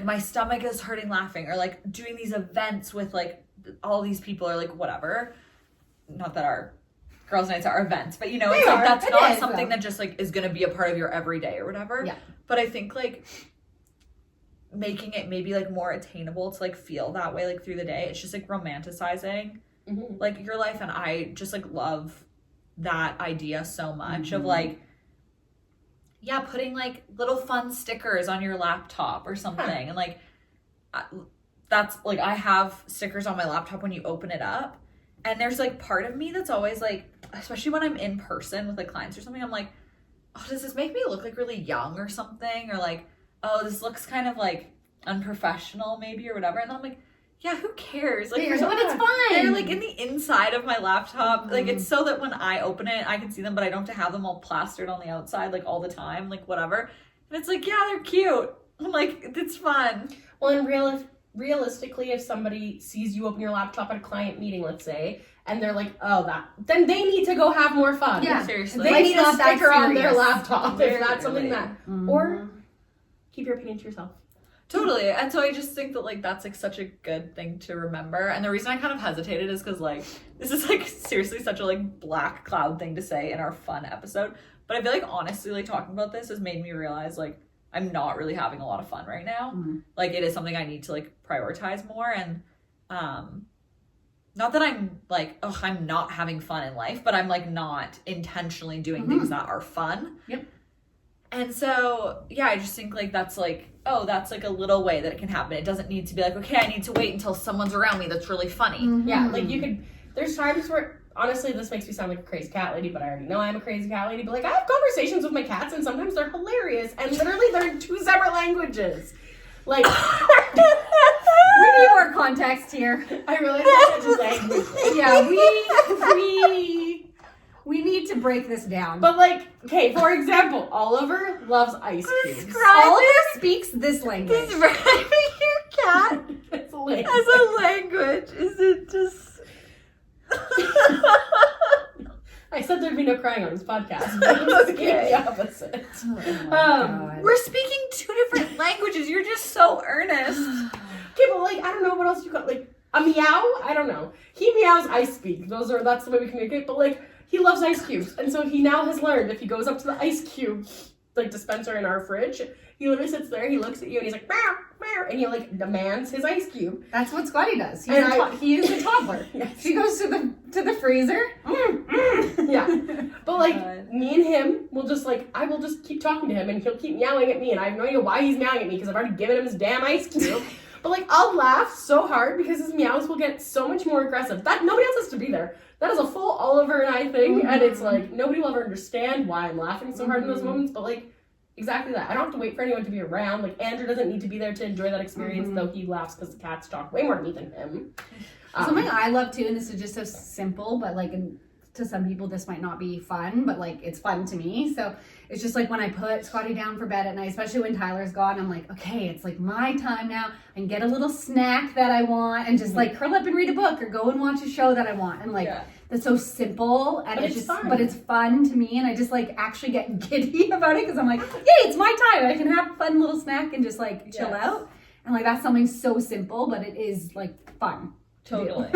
S1: my stomach is hurting laughing, or like doing these events with like all these people, or like whatever. Not that our girls' nights are events, but you know, it's like that's not something that just like is gonna be a part of your everyday or whatever.
S2: Yeah.
S1: But I think like making it maybe like more attainable to like feel that way like through the day, it's just like romanticizing like your life, and I just like love that idea so much of like putting like little fun stickers on your laptop or something. And like that's like I have stickers on my laptop when you open it up, and there's like part of me that's always like, especially when I'm in person with like clients or something, I'm like, oh, does this make me look like really young or something, or like, oh, this looks kind of like unprofessional maybe or whatever. And then I'm like, yeah, who cares? Like,
S2: but it's fine.
S1: They're like in the inside of my laptop. Like, it's so that when I open it, I can see them, but I don't have to have them all plastered on the outside like all the time, like whatever. And it's like, yeah, they're cute. I'm like, it's fun.
S3: Well, and realistically, if somebody sees you open your laptop at a client meeting, let's say, and they're like, oh, then they need to go have more fun.
S2: Yeah,
S1: seriously.
S3: They need a sticker on their
S2: serious.
S3: laptop if that's something that, or keep your opinion to yourself.
S1: Totally. And so I just think that like that's like such a good thing to remember. And the reason I kind of hesitated is because like this is like seriously such a like black cloud thing to say in our fun episode. But I feel like honestly like talking about this has made me realize like I'm not really having a lot of fun right now. Like it is something I need to like prioritize more. And not that I'm like, oh, I'm not having fun in life, but I'm like not intentionally doing things that are fun.
S2: Yep.
S1: And so, yeah, I just think like that's like, oh, that's like a little way that it can happen. It doesn't need to be like, okay, I need to wait until someone's around me that's really funny.
S3: Yeah, like you could, there's times where, honestly, this makes me sound like a crazy cat lady, but I already know I'm a crazy cat lady. But like I have conversations with my cats and sometimes they're hilarious and literally they're in 2 separate languages. Like,
S2: we need more context here.
S3: I realize that's such a language.
S2: Yeah, we need to break this down.
S3: But like, okay, for example, Oliver loves ice cubes.
S2: Oliver speaks this language.
S1: Describing your cat
S3: It's lame.
S1: as a language, is it just...
S3: I said there'd be no crying on this podcast, but it's
S1: Okay.
S3: the opposite.
S2: Oh God.
S1: We're speaking 2 different languages. You're just so earnest.
S3: Okay, but like, I don't know what else you got. Like, a meow? I don't know. He meows, I speak. That's the way we communicate. But like, he loves ice cubes. And so he now has learned if he goes up to the ice cube, like, dispenser in our fridge, he literally sits there, he looks at you, and he's like, meow, meow, and he like demands his ice cube.
S2: That's what Scotty does. He is a toddler.
S3: Yes.
S2: She goes to the freezer.
S3: Yeah. But like,
S1: God.
S3: me and him will just like, I will just keep talking to him and he'll keep meowing at me and I have no idea why he's meowing at me because I've already given him his damn ice cube. But like, I'll laugh so hard because his meows will get so much more aggressive. That nobody else has to be there. That is a full Oliver and I thing, and it's like, nobody will ever understand why I'm laughing so hard in those moments, but like, exactly that. I don't have to wait for anyone to be around. Like, Andrew doesn't need to be there to enjoy that experience, though he laughs because the cats talk way more to me than him.
S2: Something I love too, and this is just so simple, but like to some people this might not be fun, but like it's fun to me. So it's just like when I put Scotty down for bed at night, especially when Tyler's gone, I'm like, okay, it's like my time now. I can get a little snack that I want and just like curl up and read a book or go and watch a show that I want. And like, that's so simple, and it's just fun. But it's fun to me, and I just like actually get giddy about it because I'm like, yay, it's my time. I can have a fun little snack and just like chill out. And like that's something so simple, but it is like fun.
S1: Totally.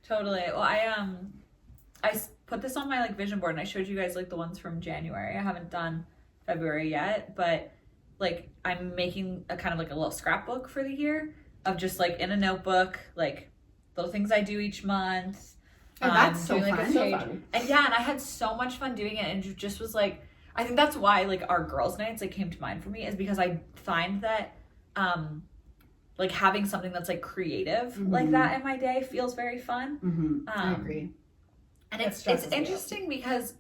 S1: Totally. Well, I put this on my like vision board and I showed you guys like the ones from January. I haven't done February yet, but like I'm making a kind of like a little scrapbook for the year of just like in a notebook, like little things I do each month.
S2: Oh, that's so
S1: doing,
S2: fun.
S1: like, a
S3: So
S1: page.
S3: fun.
S1: And yeah, and I had so much fun doing it, and it just was like, I think that's why like our girls' nights like came to mind for me, is because I find that like having something that's like creative like that in my day feels very fun.
S2: I agree.
S1: And
S3: That
S1: it's
S3: stresses me out.
S1: interesting because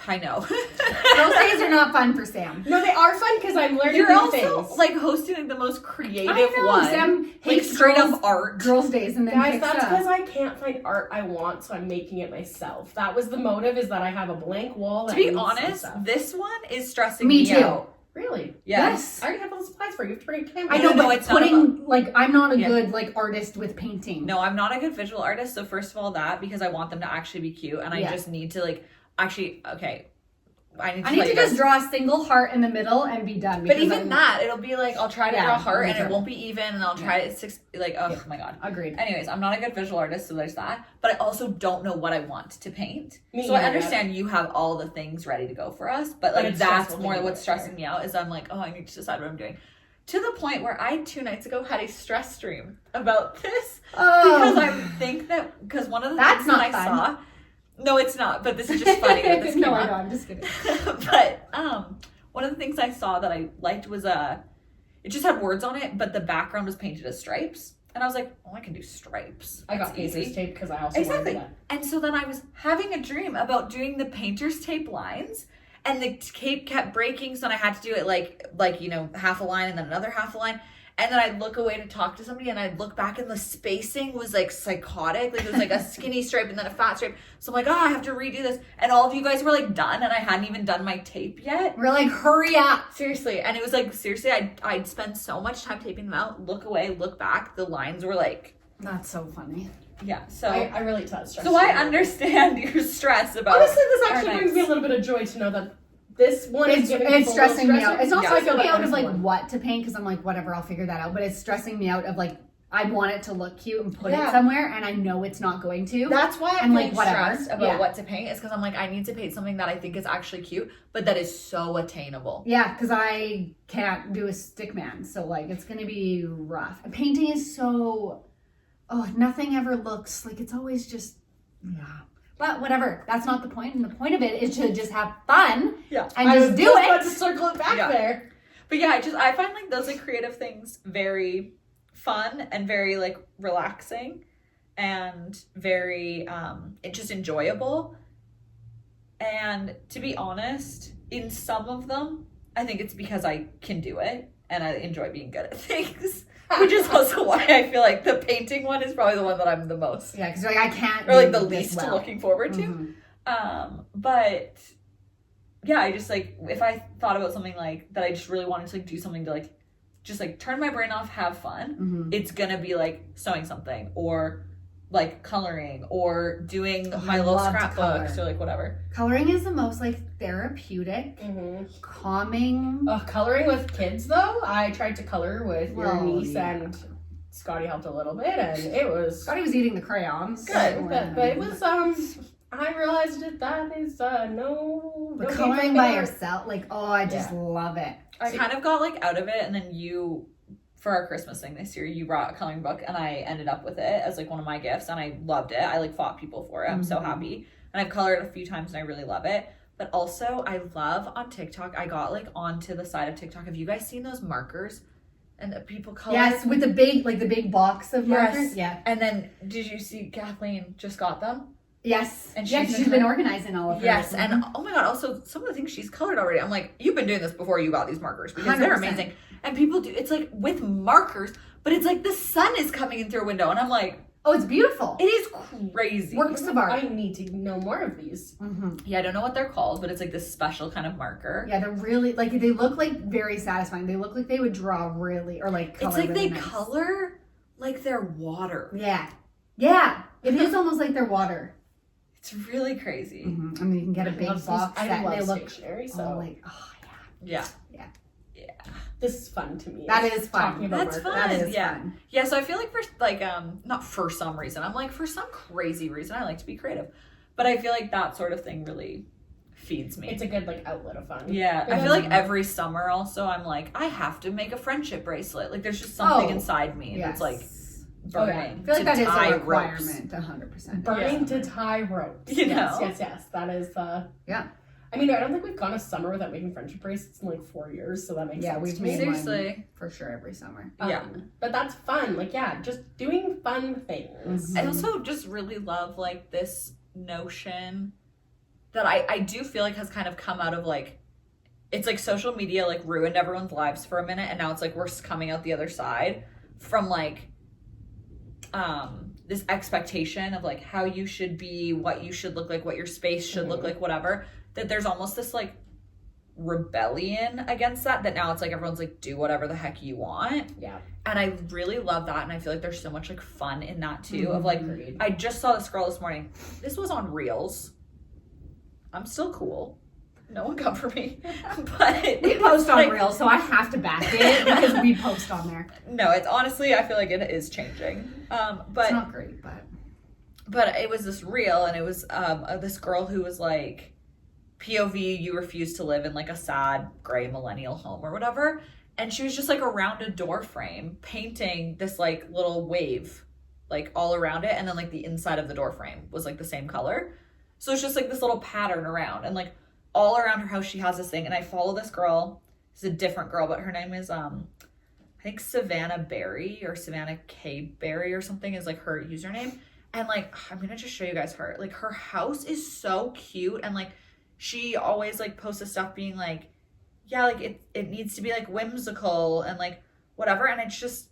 S1: I know.
S2: Those days are not fun for Sam.
S3: No, they are fun because I'm learning
S1: You're
S3: new
S1: also
S3: things.
S1: like hosting like the most creative
S2: I know,
S1: one.
S2: Sam
S1: Like
S2: hates
S1: straight
S2: girls,
S1: up art.
S2: girls' days and then
S3: Guys,
S2: picks
S3: that's
S2: up.
S3: because I can't find art I want, so I'm making it myself. That was the motive, is that I have a blank wall.
S1: To
S3: that
S1: be
S3: needs some
S1: honest,
S3: stuff.
S1: this one is stressing
S2: Me
S1: me
S2: too.
S1: out.
S3: Really?
S1: Yes.
S3: I already have all the supplies for you. You have to bring a camera.
S2: I know,
S1: No,
S2: but
S1: it's not
S2: putting like I'm not a
S1: Yeah.
S2: good like artist with painting.
S1: No, I'm not a good visual artist. So first of all, that because I want them to actually be cute, and I
S2: Yeah.
S1: just need to like actually. Okay, I need to.
S2: I need
S1: let
S2: to
S1: you guys-
S2: just draw a single heart in the middle and be done.
S1: But
S2: because
S1: even
S2: I'm-
S1: that, it'll be like I'll try to
S2: Yeah,
S1: draw a heart,
S2: me
S1: and it
S2: too.
S1: won't be even, and I'll try it six. Like oh my god.
S2: Agreed.
S1: Anyways, I'm not a good visual artist, so there's that. But I also don't know what I want to paint.
S3: Me
S1: So I
S3: neither.
S1: understand you have all the things ready to go for us, but
S3: But
S1: like
S3: it's
S1: that's
S3: stressful
S1: more
S3: thinking
S1: what's
S3: about it.
S1: stressing me out. Is I'm like, oh, I need to decide what I'm doing. To the point where I 2 nights ago had a stress stream about this because I think that because one of the
S2: That's
S1: things that
S2: not
S1: I
S2: fun.
S1: saw. No, it's not. But this is just funny that this came
S2: no, I
S1: up.
S2: know. I'm just kidding.
S1: But one of the things I saw that I liked was it just had words on it, but the background was painted as stripes, and I was like, oh, I can do stripes.
S3: I got
S1: That's
S3: painter's
S1: easy.
S3: tape because I also
S1: Exactly.
S3: wanted that.
S1: And so then I was having a dream about doing the painter's tape lines, and the tape kept breaking, so then I had to do it like you know, half a line and then another half a line. And then I'd look away to talk to somebody, and I'd look back, and the spacing was like psychotic. Like it was like a skinny stripe and then a fat stripe. So I'm like, oh, I have to redo this. And all of you guys were like done, and I hadn't even done my tape yet.
S2: We're like, hurry up.
S1: Seriously. And it was like, seriously, I'd spend so much time taping them out, look away, look back. The lines were like,
S2: That's so funny.
S1: yeah. So
S3: I relate to that stress.
S1: so I
S3: too.
S1: understand your stress about
S3: Honestly, this
S1: our
S3: actually
S1: nights.
S3: brings me a little bit of joy to know that this one is giving
S2: It's
S3: people a little
S2: stressing me
S3: stress.
S2: out. It's not
S1: Yeah.
S2: stressing
S3: I feel
S2: me
S3: that
S2: out of like
S3: everyone.
S2: what to paint because I'm like, whatever, I'll figure that out. But it's stressing me out of like I want it to look cute and put
S3: Yeah.
S2: it somewhere, and I know it's not going to.
S1: That's why
S2: And,
S1: I'm
S2: like,
S1: like
S2: whatever.
S1: stressed about
S2: Yeah.
S1: what to paint, is because I'm like, I need to paint something that I think is actually cute, but that is so attainable.
S2: Yeah, because I can't do a stick man, so like it's gonna be rough. Painting is so, nothing ever looks like it's always just, yeah. But whatever, that's not the point. And the point of it is to just have fun
S1: Yeah.
S2: and
S3: I
S2: just
S3: was
S2: do
S3: just
S2: it.
S3: about to circle it back
S1: Yeah.
S3: there.
S1: But yeah, I find like those like creative things very fun and very like relaxing and very just enjoyable. And to be honest, in some of them, I think it's because I can do it and I enjoy being good at things. Which is also why I feel like the painting one is probably the one that I'm the most,
S2: Yeah, because like I can't.
S1: or like
S2: do
S1: the
S2: this
S1: least
S2: well.
S1: looking forward to.
S2: Mhm.
S1: But yeah, I just like, if I thought about something like that I just really wanted to like do something to like just like turn my brain off, have fun,
S2: Mhm.
S1: it's gonna be like sewing something or like coloring or doing
S2: Oh,
S1: my
S2: I
S1: little
S2: love to
S1: scrapbooks
S2: color.
S1: or like whatever.
S2: Coloring is the most like therapeutic, calming.
S3: Coloring with kids, though, I tried to color with your
S2: Well,
S3: niece,
S2: yeah.
S3: and Scotty helped a little bit, and it was
S2: Scotty was eating the crayons.
S3: good. But it was I realized that is no.
S2: But
S3: no
S2: coloring
S3: game
S2: by
S3: for
S2: yourself, like, oh, I just love it.
S1: I kind of got like out of it, and then you, for our Christmas thing this year, you brought a coloring book, and I ended up with it as like one of my gifts, and I loved it. I like fought people for it. I'm so
S2: Mhm.
S1: happy, and I've colored a few times, and I really love it. But also, I love on TikTok. I got like onto the side of TikTok. Have you guys seen those markers? And people color.
S2: Yes, with the big box of
S1: Yes.
S2: markers. Yeah.
S1: And then did you see Kathleen just got them?
S2: Yes.
S1: And
S2: yeah,
S1: she's
S2: she's been organizing all of her.
S1: Yes,
S2: Mhm.
S1: and oh my god, also some of the things she's colored already. I'm like, you've been doing this before you got these markers because they're
S2: 100%.
S1: amazing. And people do, it's like with markers, but it's like the sun is coming in through a window, and I'm like,
S2: oh, it's beautiful.
S1: it is crazy.
S2: Works of art.
S3: I need to know more of these.
S2: Mm-hmm.
S1: Yeah, I don't know what they're called, but it's like this special kind of marker.
S2: Yeah, they're really like they look like very satisfying. They look like they would draw really or like color
S1: It's like
S2: really
S1: they
S2: nice.
S1: color like they're water.
S2: Yeah, yeah. It is almost like they're water.
S1: It's really crazy.
S2: Mm-hmm. I mean, you can get a big box
S3: I
S2: that
S3: love
S2: they look
S3: stationery,
S2: so
S3: so
S2: like, oh yeah.
S1: Yeah.
S3: the this is fun to me.
S2: That is fun.
S3: Talking about
S1: That's
S3: marketing.
S1: fun.
S2: That is
S1: Yeah.
S2: fun.
S1: Yeah, so I feel like for like not for some reason, I'm like for some crazy reason I like to be creative. But I feel like that sort of thing really feeds me.
S3: It's a good like outlet of fun.
S1: Yeah, I feel like every summer also I'm like I have to make a friendship bracelet. Like there's just something inside me that's like burning.
S2: I feel like that is
S1: tie
S2: a
S1: ropes.
S2: requirement, 100%.
S3: Burning to tie ropes.
S1: You know?
S3: Yes. That is
S2: Yeah.
S3: I mean, I don't think we've gone a summer without making friendship bracelets in like 4 years, so that makes sense.
S2: we've
S3: to me.
S2: made one
S1: Seriously.
S2: for sure every summer.
S1: Yeah.
S3: But that's fun. Like, yeah, just doing fun things.
S1: I also just really love like this notion that I do feel like has kind of come out of like it's like social media like ruined everyone's lives for a minute and now it's like we're coming out the other side from like this expectation of like how you should be, what you should look like, what your space should look like, whatever, that there's almost this like rebellion against that now it's like everyone's like do whatever the heck you want.
S3: Yeah.
S1: And I really love that and I feel like there's so much like fun in that too of like I just saw this girl this morning. This was on Reels. I'm still cool. No one come for me. But
S2: We post on
S1: like,
S2: Reels, so I have to back it because we post on there.
S1: No, it's honestly I feel like it is changing. But
S2: It's not great,
S1: but it was this reel and it was this girl who was like POV, you refuse to live in like a sad gray millennial home or whatever, and she was just like around a door frame painting this like little wave like all around it, and then like the inside of the door frame was like the same color, so it's just like this little pattern around, and like all around her house she has this thing. And I follow this girl. It's a different girl, but her name is I think Savannah Berry or Savannah K Berry or something is like her username. And like I'm gonna just show you guys her, like her house is so cute, and like she always like posts this stuff being like, yeah, like it needs to be like whimsical and like whatever. And it's just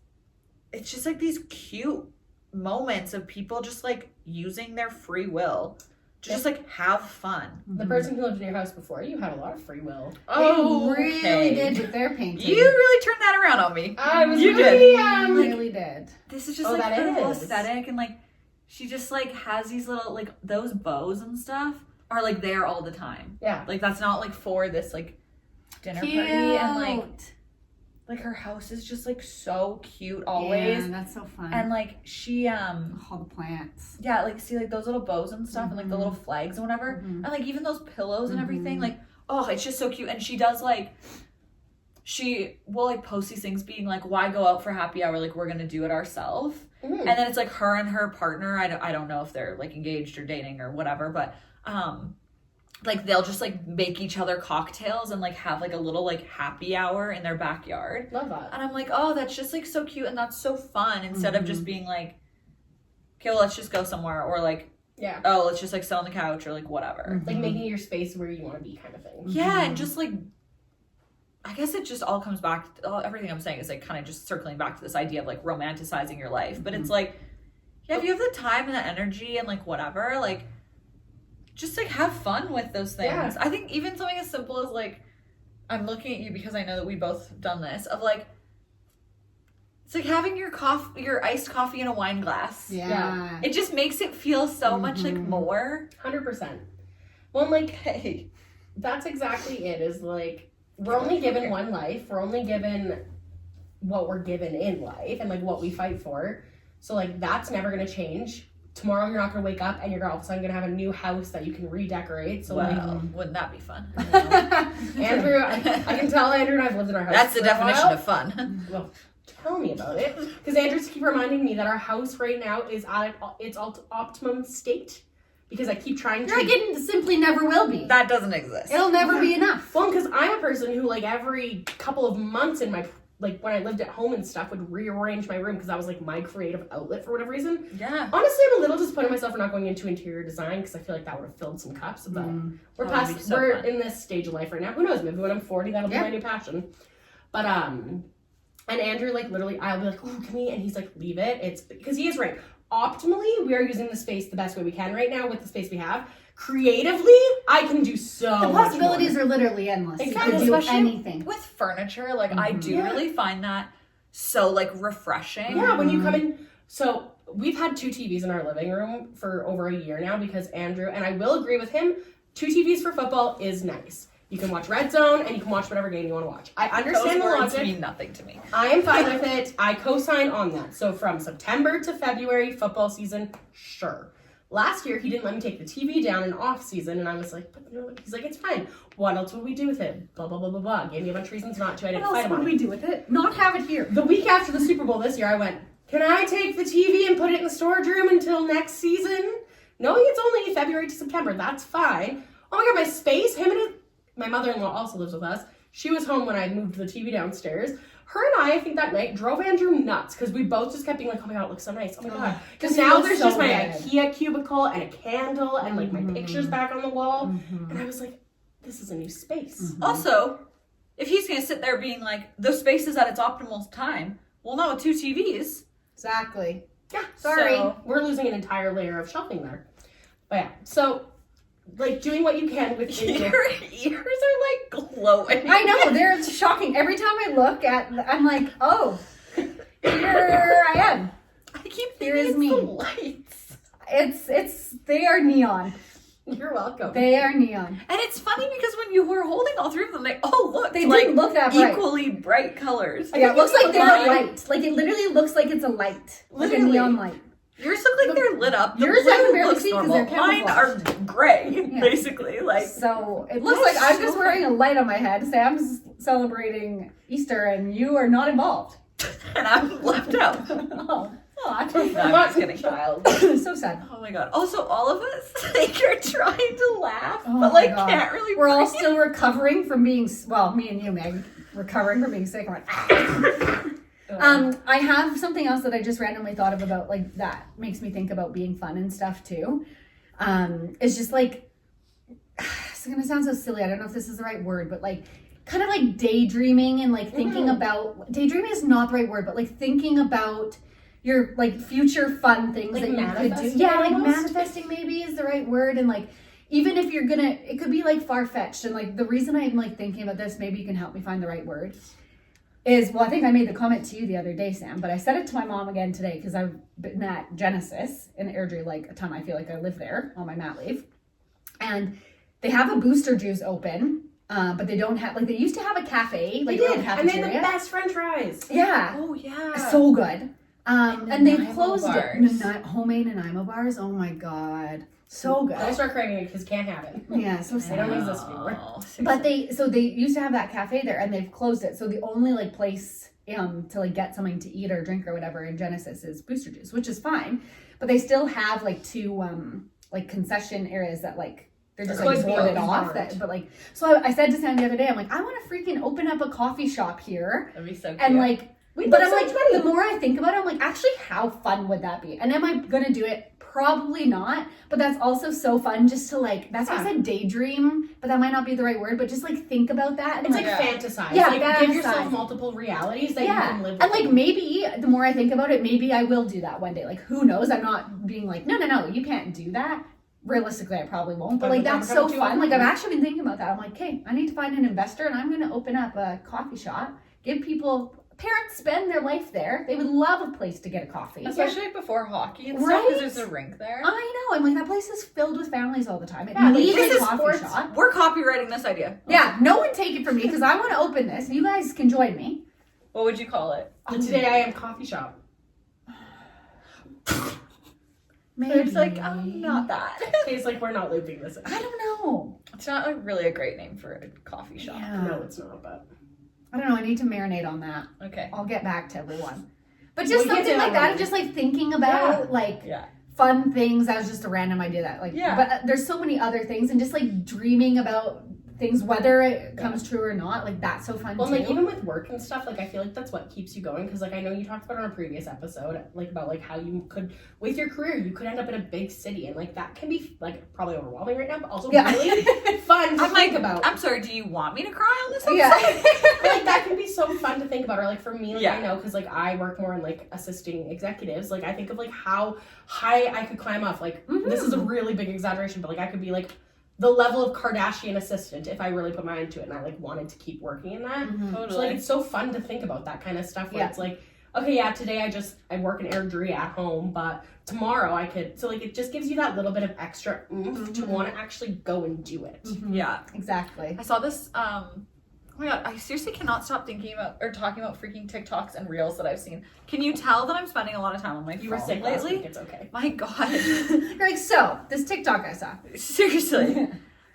S1: like these cute moments of people just like using their free will to just like have fun.
S3: The person who lived in your house before you had a lot of free will.
S2: They really did with their painting.
S1: You really turned that around on me.
S3: I was
S1: You
S3: really,
S1: did.
S2: really did.
S1: This is just
S3: Oh,
S1: like
S3: that
S1: her whole
S3: is.
S1: aesthetic, and like she just like has these little like those bows and stuff are like there all the time.
S3: Yeah.
S1: Like that's not like for this like dinner
S2: Cute.
S1: party, and like her house is just like so cute always.
S2: Yeah, that's so fun.
S1: And like she
S2: all the plants.
S1: yeah, like see like those little bows and stuff and like the little flags and whatever. And like even those pillows and everything, like oh, it's just so cute. And she does like she will like post these things being like, why go out for happy hour, like we're gonna do it ourselves. And then it's like her and her partner, I don't know if they're like engaged or dating or whatever, but like they'll just like make each other cocktails and like have like a little like happy hour in their backyard.
S3: Love that.
S1: And I'm like, oh, that's just like so cute and that's so fun, instead of just being like, okay, well, let's just go somewhere, or like,
S3: Yeah.
S1: oh, let's just like sit on the couch or like whatever.
S3: Like making your space where you want to be kind of thing.
S1: Yeah, and just like, I guess it just all comes back to, everything I'm saying is like kind of just circling back to this idea of like romanticizing your life. But it's like, yeah, if you have the time and the energy and like whatever, like just like have fun with those things.
S3: Yeah.
S1: I think even something as simple as like, I'm looking at you because I know that we both have done this, of like, it's like having your iced coffee in a wine glass.
S2: Yeah.
S1: It just makes it feel so much like more.
S3: 100%. Well, like,
S1: Hey.
S3: that's exactly it, is like, we're only given one life. We're only given what we're given in life and like what we fight for. So like that's never gonna change. Tomorrow you're not gonna wake up and you're all of a sudden gonna have a new house that you can redecorate. So
S1: Well, wouldn't that be fun?
S3: Andrew, I can tell Andrew and I've lived in our house.
S1: That's the
S3: for a
S1: definition
S3: while.
S1: of fun.
S3: Well, tell me about it. Because Andrew's keep reminding me that our house right now is at its optimum state. Because I keep trying to.
S2: You're like, it simply never will be.
S1: That doesn't exist.
S2: It'll never be enough.
S3: Well, because I'm a person who, like, every couple of months in my, like, when I lived at home and stuff, would rearrange my room because that was, like, my creative outlet for whatever reason.
S1: Yeah.
S3: Honestly, I'm a little disappointed in myself for not going into interior design because I feel like that would have filled some cups. But we're
S1: That would be so
S3: we're
S1: fun.
S3: in this stage of life right now. Who knows? Maybe when I'm 40, that'll be my new passion. But, and Andrew, like, literally, I'll be like, oh, can we? And he's like, leave it. It's because he is right. Optimally, we are using the space the best way we can right now with the space we have. Creatively, I can do so
S2: The
S3: much
S2: possibilities
S3: more.
S2: are literally endless.
S3: Exactly.
S2: You can do
S1: Especially
S2: anything.
S1: with furniture, like I do
S3: Yeah.
S1: really find that so like refreshing.
S3: Yeah, when you come in. So we've had 2 TVs in our living room for over a year now because Andrew, and I will agree with him, 2 TVs for football is nice. You can watch Red Zone, and you can watch whatever game you want to watch. I understand the
S1: Those words
S3: logic.
S1: mean nothing to me.
S3: I am fine with it. I co-sign on that. So from September to February, football season, sure. Last year, he didn't let me take the TV down in off season, and I was like, but no, he's like, it's fine. What else would we do with it? Blah, blah, blah, blah, blah. Gave me a bunch of reasons not to. I didn't
S2: What
S3: fight
S2: else
S3: him
S2: would
S3: on
S2: we
S3: it.
S2: do with it? Not have it here.
S3: The week after the Super Bowl this year, I went, can I take the TV and put it in the storage room until next season? Knowing it's only February to September, that's fine. Oh my God, my space, my mother-in-law also lives with us. She was home when I moved the TV downstairs. Her and I think that night, drove Andrew nuts because we both just kept being like, oh my God, it looks so nice. Oh my God. Because now there's just my IKEA cubicle and a candle and like my pictures back on the wall. And I was like, this is a new space.
S1: Also, if he's going to sit there being like, the space is at its optimal time, well, no, 2 TVs.
S2: Exactly.
S3: Yeah,
S2: Sorry.
S3: So we're losing an entire layer of shelving there. But yeah, so like doing what you can with
S1: Your ears are like glowing.
S2: I know, they're shocking. Every time I look at, I'm like, oh, here I am.
S1: I keep
S2: Here
S1: thinking
S2: is
S1: it's
S2: me.
S1: the lights.
S2: They are neon.
S3: You're welcome.
S2: They are neon.
S1: And it's funny because when you were holding all 3 of them, they all looked
S2: They
S1: like
S2: didn't look that bright.
S1: equally bright colors.
S2: Yeah, it looks like they're a
S1: Mine-
S2: light. Like it literally looks like it's a light. Like a
S1: Literally.
S2: neon light.
S1: Yours look like they're lit up. The
S2: Yours I
S1: blue
S2: can barely
S1: looks
S2: see 'cause
S1: normal.
S2: they're
S1: Mine are
S2: camouflaged.
S1: gray,
S2: Yeah.
S1: basically. Like,
S2: So it looks like I'm just wearing a light on my head. Sam's celebrating Easter and you are not involved.
S1: and I'm left out.
S2: Oh,
S1: No, I'm just kidding.
S3: Child.
S2: so sad.
S1: Oh my God. Also, all of us, like, are trying to laugh,
S2: Oh
S1: but,
S2: my
S1: like,
S2: God.
S1: can't really
S2: We're all
S1: breathe.
S2: still recovering from being, well, me and you, Meg, recovering from being sick. I'm like, I have something else that I just randomly thought of about, like, that makes me think about being fun and stuff, too. It's just, like, it's going to sound so silly. I don't know if this is the right word, but, like, kind of, like, daydreaming and, like, thinking about, daydreaming is not the right word, but, like, thinking about your, like, future fun things
S3: Like
S2: that you could do.
S3: manifesting
S2: Yeah, like,
S3: almost?
S2: manifesting maybe is the right word, and, like, even if you're gonna, it could be like far-fetched. And like the reason I'm like thinking about this, maybe you can help me find the right word, is, well, I think I made the comment to you the other day, Sam, but I said it to my mom again today because I've been at Genesis in Airdrie like a ton. I feel like I live there on my mat leave. And they have a Booster Juice open, but they don't have, like, they used to have a cafe. Like,
S3: They
S2: a
S3: did,
S2: little
S3: and they had
S2: cafeteria.
S3: the best French fries.
S2: Yeah.
S1: Oh, yeah.
S2: So good. And they've
S1: Nanaimo
S2: closed
S1: bars.
S2: it. Homemade Nanaimo bars. Oh my God. So good.
S3: Don't start craving it because can't have it.
S2: Yeah, so
S3: They don't
S2: sad.
S3: exist anymore.
S1: Oh,
S2: But they used to have that cafe there and they've closed it. So the only like place to like get something to eat or drink or whatever in Genesis is Booster Juice, which is fine. But they still have like 2 like concession areas that like they're just like boarded off. But like, so I said to Sam the other day, I'm like, I want to freaking open up a coffee shop here.
S1: That'd be so cute.
S2: And like,
S3: We'd
S2: but
S3: make
S2: I'm
S3: so
S2: like,
S3: much money.
S2: the more I think about it, I'm like, actually, how fun would that be? And am I gonna do it? Probably not. But that's also so fun just to like. That's why I said daydream, but that might not be the right word. But just like think about that. And
S3: It's like
S1: Yeah.
S3: fantasize.
S2: Yeah,
S3: like give
S2: fantasize.
S3: yourself multiple realities that you
S2: yeah,
S3: can live with.
S2: and like maybe the more I think about it, maybe I will do that one day. Like who knows? I'm not being like, no, you can't do that. Realistically, I probably won't. But
S3: But
S2: like
S3: the
S2: that's
S3: number
S2: so
S3: two
S2: fun. Like
S3: one.
S2: I've actually been thinking about that. I'm like, okay, I need to find an investor, and I'm going to open up a coffee shop. Give people. Parents spend their life there. They would love a place to get a coffee.
S1: especially like before hockey and stuff,
S2: Right?
S1: because there's a rink there.
S2: I know. I'm like, that place is filled with families all the time. It
S3: Yeah, like,
S2: needs
S3: this
S2: a
S3: is
S2: coffee
S3: sports.
S2: shop.
S1: We're copywriting this idea.
S2: Yeah, no one take it from me because I want to open this. You guys can join me.
S1: What would you call it?
S3: The Today I Am coffee shop.
S2: Maybe.
S1: It's like, not that.
S3: Tastes like we're not looping this in.
S2: I don't know.
S1: It's not like really a great name for a coffee shop.
S2: Yeah.
S3: No, it's not, but
S2: I don't know. I need to marinate on that.
S1: Okay.
S2: I'll get back to everyone. But just
S3: We'll get
S2: something
S3: to
S2: like
S3: that
S2: that,
S3: later.
S2: of just like thinking about like
S1: Yeah.
S2: fun things. That was just a random idea that like,
S1: Yeah.
S2: but there's so many other things and just like dreaming about things, whether it comes true or not. Like that's so fun
S3: well,
S2: too.
S3: like even with work and stuff, like I feel like that's what keeps you going. Because like I know you talked about on a previous episode, like about like how you could with your career you could end up in a big city, and like that can be like probably overwhelming right now, but also
S2: Yeah.
S3: really fun to
S1: I'm
S3: think
S1: like,
S3: about.
S1: I'm sorry, do you want me to cry on this episode?
S2: yeah.
S3: Like that can be so fun to think about, or like for me, like
S1: Yeah.
S3: I know because like I work more in like assisting executives, like I think of like how high I could climb up. Like this is a really big exaggeration, but like I could be like the level of Kardashian assistant if I really put my mind to it and I like wanted to keep working in that.
S2: Mhm.
S1: Totally.
S3: So like it's so fun to think about that kind of stuff where
S2: Yeah.
S3: it's like okay, yeah, today I work in airdrie at home, but tomorrow I could, so like it just gives you that little bit of extra oomph to want to actually go and do it.
S1: Yeah.
S2: Exactly.
S1: I saw this, oh my god, I seriously cannot stop thinking about or talking about freaking TikToks and Reels that I've seen. Can you tell that I'm spending a lot of time on my phone
S3: You were sick last
S1: lately?
S3: week, it's okay.
S1: My god.
S2: You're like, so, this TikTok I saw.
S1: Seriously.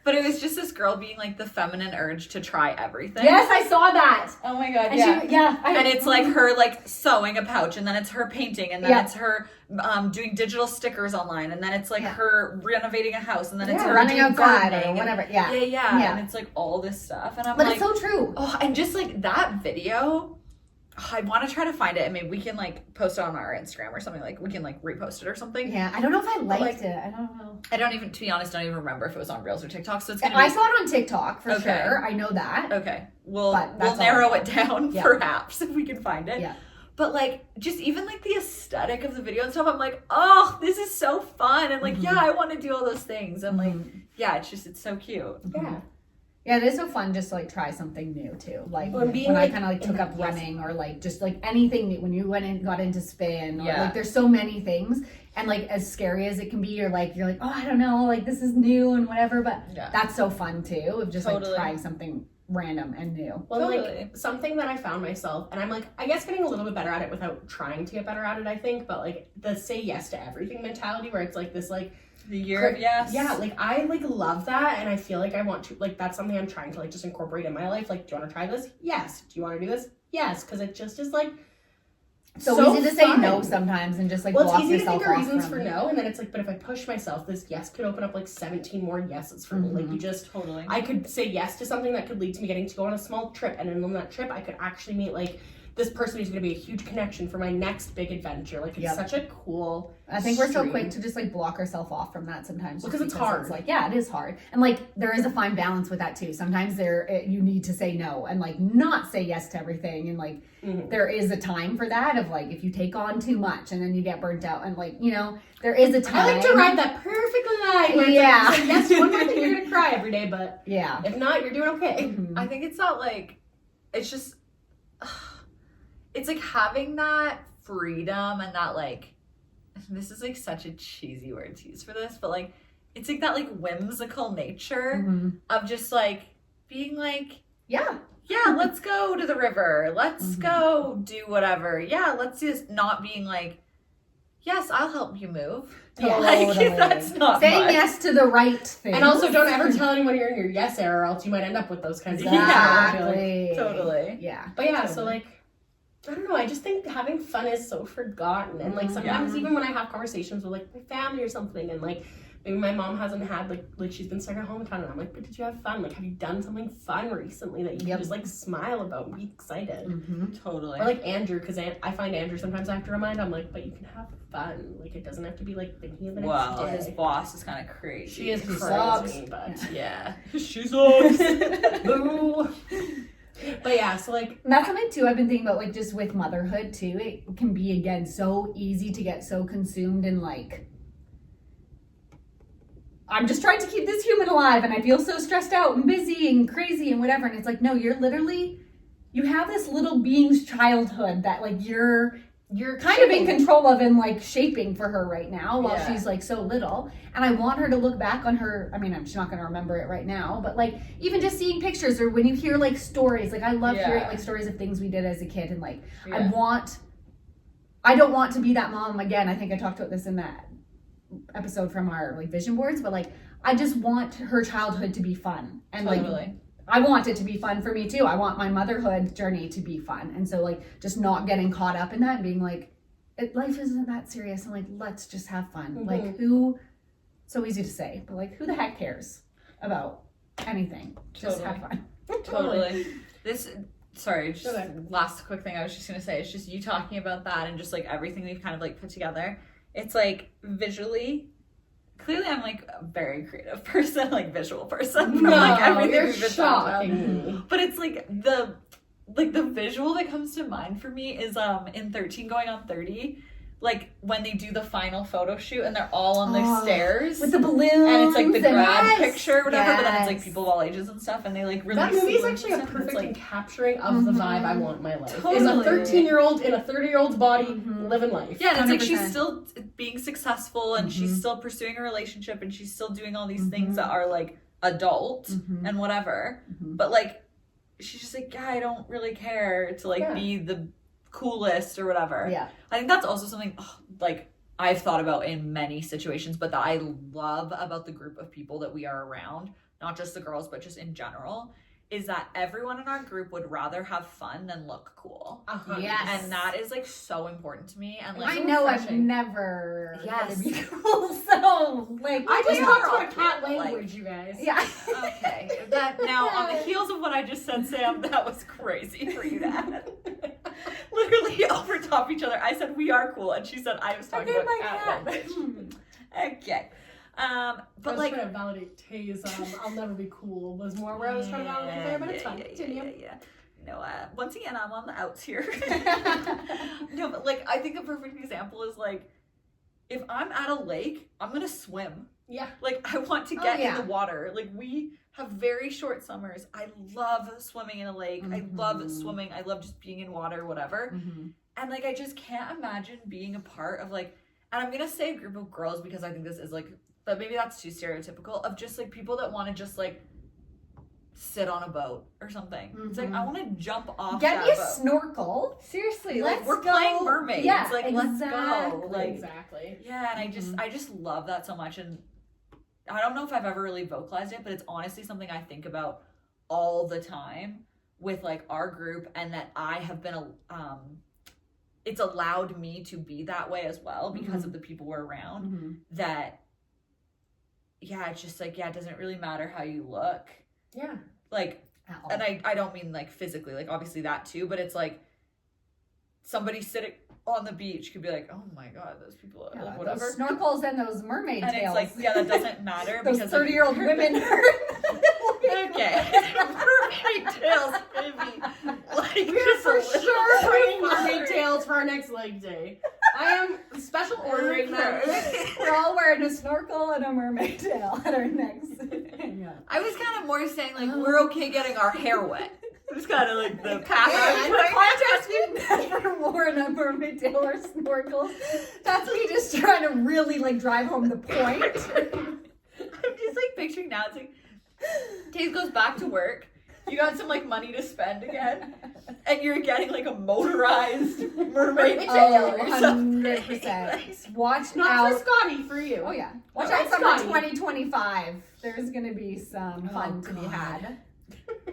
S1: But it was just this girl being like the feminine urge to try everything.
S2: Yes, I saw that.
S1: Oh my god,
S2: And
S1: yeah.
S2: and
S1: And it's like her like sewing a pouch, and then it's her painting, and then
S2: Yeah.
S1: it's her doing digital stickers online, and then it's like
S2: Yeah.
S1: her renovating a house, and then it's her
S2: running
S1: doing
S2: outside
S1: gardening
S2: or
S1: and-
S2: whatever. Yeah.
S1: yeah, and it's like all this stuff, and I'm
S2: But
S1: like,
S2: it's so true.
S1: oh, and just like that video, I want to try to find it, and maybe we can like post it on our Instagram or something. Like we can like repost it or something.
S2: Yeah, I don't know if I liked
S1: like-
S2: it. I don't know.
S1: I don't even, to be honest, don't even remember if it was on Reels or TikTok. So it's gonna
S2: I
S1: be
S2: saw it on TikTok for
S1: Okay.
S2: sure. I know that.
S1: okay. We'll
S2: But that's all
S1: narrow
S2: I
S1: it down
S2: Yeah.
S1: perhaps if we can find it.
S2: Yeah.
S1: But like just even like the aesthetic of the video and stuff, I'm like, oh, this is so fun, and like
S2: Mhm.
S1: yeah, I want to do all those things, and like
S2: Mhm.
S1: yeah, it's so cute.
S3: Yeah.
S2: Yeah, it is so fun just to like try something new too. Like
S3: Well, and being,
S2: when I
S3: like,
S2: kind of like
S3: in
S2: took
S3: the-
S2: up
S3: yes.
S2: running or like just like anything new, when you went and got into spin or
S1: Yeah.
S2: like there's so many things, and like as scary as it can be, you're like oh, I don't know, like this is new and whatever, but
S1: Yeah.
S2: that's so fun too of just
S1: Totally.
S2: like trying something random and new.
S3: Well,
S1: Totally.
S3: like something that I found myself, and I'm like, I guess getting a little bit better at it without trying to get better at it, I think, but like the say yes to everything mentality where it's like this like,
S1: The year of yes.
S3: yeah, like I like love that, and I feel like I want to, like that's something I'm trying to like just incorporate in my life. Like, do you want to try this? Yes. Do you want to do this? Yes, because it just is like
S2: So easy to say
S3: fun.
S2: no sometimes and just like
S3: Well,
S2: block
S3: it's easy to
S2: yourself
S3: think of
S2: off
S3: reasons
S2: from
S3: for
S2: it.
S3: no, and then it's like, but if I push myself, this yes could open up like 17 more yeses for me. Like you just,
S1: Totally.
S3: I could say yes to something that could lead to me getting to go on a small trip, and then on that trip, I could actually meet like this person who's going to be a huge connection for my next big adventure. Like it's
S2: Yep.
S3: such a cool.
S2: I think we're so
S3: stream.
S2: quick to just like block ourselves off from that sometimes.
S3: Well,
S2: just
S3: 'cause it's hard.
S2: It's like, yeah, it is hard. And like there is a fine balance with that too. Sometimes you need to say no and like not say yes to everything. And like
S3: Mhm.
S2: there is a time for that of like if you take on too much and then you get burnt out and like, you know, there is a time.
S3: I like to ride that perfect line where
S2: Yeah.
S3: it's like, yes, one more thing, you're going to cry every day, but
S2: Yeah.
S3: if not, you're doing okay.
S2: Mhm.
S1: I think it's not like, it's just, it's like having that freedom and that like, this is like such a cheesy word to use for this, but like, it's like that like whimsical nature
S2: Mhm.
S1: of just like being like,
S2: Yeah.
S1: yeah, let's go to the river. Let's
S2: Mhm.
S1: go do whatever. Yeah, let's do this. Not being like, yes, I'll help you move.
S2: Yeah,
S1: like,
S2: totally.
S1: that's not
S2: Saying
S1: much.
S2: yes to the right thing.
S3: And also, don't ever tell anyone you're in your yes era, or else you might end up with those kinds of
S2: Exactly.
S1: Totally.
S2: Yeah.
S3: But yeah, so
S2: Totally.
S3: like, I don't know, I just think having fun is so forgotten. And like sometimes even when I have conversations with like my family or something, and like maybe my mom hasn't had like she's been stuck at home a ton, and I'm like, but did you have fun? Like, have you done something fun recently that you can
S2: Yep.
S3: just like smile about and be excited?
S2: Mm-hmm.
S1: Totally.
S3: Or like Andrew, because I find Andrew sometimes I have to remind, I'm like, but you can have fun. Like it doesn't have to be like thinking of the next
S1: Wow,
S3: day.
S1: his boss is kind of crazy.
S3: She is
S2: She
S3: crazy,
S2: sucks.
S3: but
S1: Yeah. She sucks.
S3: boo. But yeah, so like
S2: And that's something too I've been thinking about, like just with motherhood too. It can be again so easy to get so consumed in like, I'm just trying to keep this human alive and I feel so stressed out and busy and crazy and whatever. And it's like, no, you're literally, you have this little being's childhood that like you're kind of in control of and like shaping for her right now while
S1: Yeah.
S2: she's like so little. And I want her to look back on her, I mean, she's not going to remember it right now, but like even just seeing pictures or when you hear like stories, like I love hearing
S1: Yeah.
S2: like stories of things we did as a kid. And like,
S1: Yeah.
S2: I don't want to be that mom again. I think I talked about this in that episode from our like vision boards, but like, I just want her childhood to be fun. And like,
S1: Totally.
S2: I want it to be fun for me too. I want my motherhood journey to be fun. And so like just not getting caught up in that and being like, life isn't that serious. And like, let's just have fun.
S3: Mhm.
S2: Like so easy to say, but like who the heck cares about anything? Just have fun.
S1: Totally. Sorry, just
S3: Okay.
S1: last quick thing I was just gonna say. It's just you talking about that and just like everything we've kind of like put together. It's like visually, clearly I'm like a very creative person, like visual person. From,
S3: no,
S1: like everything
S3: you're
S1: we've been talking about.
S3: shocking.
S1: But it's like the visual that comes to mind for me is in 13 going on 30 like when they do the final photo shoot and they're all on their stairs
S2: with the balloons,
S1: and it's like the grad
S2: yes,
S1: picture or whatever, but then it's like
S2: yes.
S1: people of all ages and stuff, and they like release
S3: That movie is
S1: the
S3: actually a
S1: balloons and
S3: perfect
S1: it's like,
S3: encapturing of the vibe I want in my life. Is a
S1: Totally.
S3: 13-year-old in a 30-year-old's body living life.
S1: yeah, and it's like
S2: 100%.
S1: she's still being successful and she's still pursuing a relationship and she's still doing all these things that are like adult and whatever, but like she's just like, yeah, I don't really care to like be the coolest or whatever.
S2: Yeah.
S1: I think that's also something like I've thought about in many situations, but that I love about the group of people that we are around, not just the girls, but just in general, is that everyone in our group would rather have fun than look cool.
S2: Yes.
S1: And that is like so important to me. And like,
S2: I know I'm
S3: refreshing.
S2: never
S1: Yes.
S2: gonna be cool, so like
S3: I just
S1: We
S3: talked
S1: are
S3: to a cat
S1: all, like-
S3: language, you guys.
S2: yeah.
S1: okay, that now on the heels of what I just said, Sam, that was crazy for you to add. Literally over top each other. I said we are cool, and she said I was talking about cat language. Okay, but
S3: I was
S1: like,
S3: trying to validate Tay's I'll never be cool was more where I was trying to validate there, but it's fine. Continue.
S1: No, once again, I'm on the outs here. No, but like, I think a perfect example is like, if I'm at a lake, I'm gonna swim.
S3: Yeah.
S1: Like, I want to get
S2: yeah.
S1: in the water. Like, we have very short summers. I love swimming in a lake. I love swimming. I love just being in water, whatever. And like, I just can't imagine being a part of like, and I'm gonna say a group of girls because I think this is like, but maybe that's too stereotypical, of just like people that want to just like sit on a boat or something. It's like, I want to jump off
S2: Get
S1: that
S2: me a
S1: boat.
S2: snorkel.
S1: Seriously,
S2: Let's
S1: like we're
S2: go.
S1: playing mermaids.
S2: Yeah,
S1: like let's go.
S2: exactly.
S1: Like
S3: Exactly.
S1: yeah, and I just love that so much, and I don't know if I've ever really vocalized it, but it's honestly something I think about all the time with like our group, and that I have been it's allowed me to be that way as well because of the people we're around. That yeah, it's just like, yeah, it doesn't really matter how you look.
S3: Yeah.
S1: Like, and I don't mean like physically, like obviously that too, but it's like somebody sitting on the beach could be like, oh my god, those people are like, whatever.
S2: Those snorkels and those mermaid
S1: And
S2: tails.
S1: it's like, yeah, that doesn't matter
S2: those
S1: because
S2: 30-year-old women.
S1: Okay. Mermaid tails, baby. Like,
S3: We are
S1: just
S3: for
S1: a little
S3: sure
S1: too
S3: bringing
S1: far.
S3: mermaid tails for our next leg day. I am special ordering them.
S2: We're all wearing a snorkel and a mermaid tail at our necks. Yeah.
S1: I was kind of more saying like, we're okay getting our hair wet. It's kind of like the
S2: Yeah,
S1: path.
S2: in the context, we've never worn a mermaid tail or snorkel. That's me just trying to really like drive home the point.
S1: I'm just like picturing now, it's like, Dave goes back to work. You got some like money to spend again, and you're getting like a motorized mermaid tail
S2: Oh,
S1: or something.
S2: 100%. Watch
S3: Not
S2: out.
S3: for Scotty, for you.
S2: Oh yeah. Watch
S3: Alright,
S2: out summer
S3: Scotty.
S2: 2025. There's gonna be some fun to be
S1: God.
S2: had.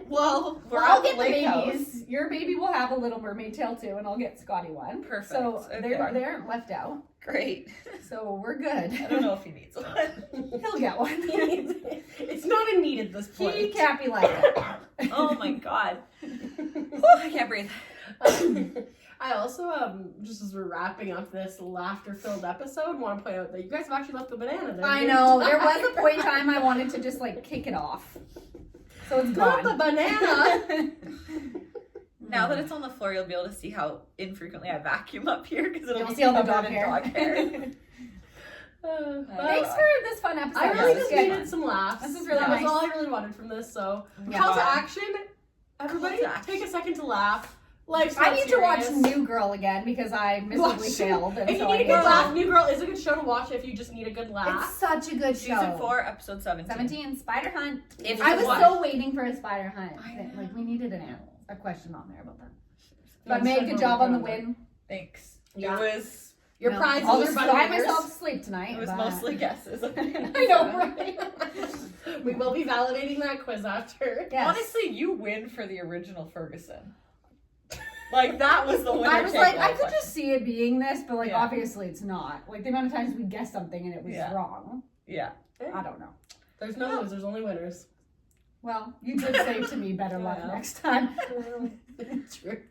S1: Well, we're
S2: I'll
S1: at
S2: get the
S1: lake
S2: babies. Your baby will have a little mermaid tail too, and I'll get Scotty one.
S1: Perfect.
S2: So
S1: Okay.
S2: they aren't left out.
S1: Great.
S2: So we're good.
S1: I don't know if he needs one.
S2: He'll get one.
S3: It's not a need at this
S2: He
S3: point.
S2: can't be like it.
S1: Oh my god. Whew, I can't breathe.
S3: I also, just as we're wrapping up this laughter-filled episode, want to point out that you guys have actually left the banana there.
S2: I know. There was a point in time I wanted to just like kick it off. So it's
S3: Not the
S2: gone.
S3: banana.
S1: Now that it's on the floor, you'll be able to see how infrequently I vacuum up here because it'll
S2: You'll
S1: be
S2: see all the
S1: covered
S2: dog
S1: in
S2: hair.
S1: dog hair.
S2: Thanks for this fun episode.
S3: I really
S2: It was
S3: just
S2: good.
S3: needed some laughs.
S2: This is really
S3: That was
S2: nice.
S3: all I really wanted from this. So,
S2: Yeah.
S3: call to action. Everybody,
S1: Call to action.
S3: take a second to laugh. Life's
S2: I
S3: not
S2: need to watch
S3: serious.
S2: New Girl again because I miserably failed. And
S3: If you
S2: so
S3: need
S2: I
S3: a good
S2: to-
S3: laugh, New Girl is a good show to watch if you just need a good
S2: It's
S3: laugh.
S2: such a good show.
S1: Season 4, episode 17.
S2: 17, Spider Hunt.
S1: If
S2: I
S1: you
S2: was
S1: watch-
S2: so waiting for a spider hunt.
S1: I
S2: that, like,
S1: know.
S2: we needed a question on there about that.
S3: Yeah,
S2: But Meg,
S3: it's
S2: good
S3: like
S2: job on the
S3: we're
S2: win.
S1: Thanks.
S3: Yeah.
S1: It was
S3: Your
S2: No,
S3: prize
S2: I'll
S3: is
S2: just
S3: your
S2: cry
S3: bunny
S2: myself
S3: ears.
S2: to sleep tonight. but-
S1: mostly guesses.
S2: I know, right?
S3: We will be validating that quiz after.
S2: Yes.
S1: Honestly, you win for the original Ferguson. Like, that was the winner.
S2: I was
S1: take
S2: like,
S1: all
S2: I could
S1: question.
S2: just see it being this, but like
S1: Yeah.
S2: obviously it's not. Like the amount of times we guessed something and it was
S1: Yeah.
S2: wrong.
S1: Yeah.
S2: I don't know.
S3: There's no losers, only winners.
S2: Well, you did say to me better luck
S3: Yeah.
S2: next time.
S3: True.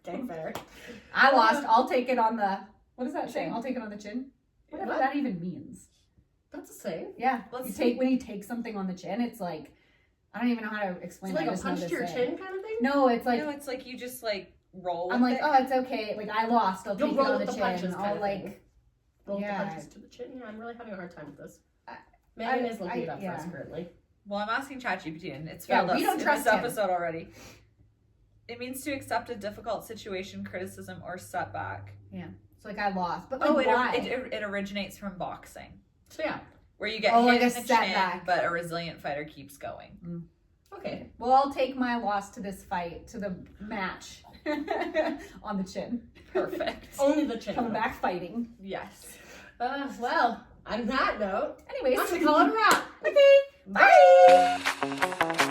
S3: Okay, fair.
S2: I lost. I'll take it on the what does that say?
S1: Chin.
S2: I'll take it on the chin. Whatever
S3: What?
S2: that even means.
S3: That's the same.
S2: Yeah.
S1: Let's
S2: you
S1: see.
S2: take when you take something on the chin, it's like I don't even know how to explain
S3: It's
S2: it.
S3: like
S2: I
S3: a
S2: just know
S3: punch
S2: to
S3: to your
S2: say.
S3: chin kind of thing?
S2: No, it's like
S1: no, it's like you just like roll.
S2: I'm
S1: with
S2: like,
S1: it.
S2: oh, it's okay. Like I lost. I'll
S3: You'll
S2: take it
S3: roll
S2: on
S3: with
S2: the
S3: the
S2: chin.
S3: punches kind
S2: I'll
S3: of
S2: like
S3: thing. Roll
S2: Yeah.
S3: the punches to the chin. Yeah, I'm really having a hard time with this.
S2: I-
S3: Megan is looking it up for
S2: yeah.
S3: us currently.
S1: Well, I'm asking ChatGPT, and it's
S2: Yeah,
S1: failed us
S2: we don't
S1: in
S2: trust
S1: this
S2: him.
S1: episode already. It means to accept a difficult situation, criticism, or setback.
S2: So like I lost, but like
S1: Oh,
S2: why?
S1: it originates from boxing,
S3: So yeah.
S1: where you get
S2: Oh,
S1: hit
S2: like
S1: in
S2: a
S1: the
S2: setback.
S1: chin, but a resilient fighter keeps going.
S3: Okay.
S2: Well, I'll take my loss to this fight, to the match on the chin.
S1: Perfect.
S3: Only the chin.
S2: Come back fighting.
S1: Yes.
S3: Well, on that note,
S2: Anyways,
S3: I'm gonna call it a wrap.
S2: Okay.
S1: Bye.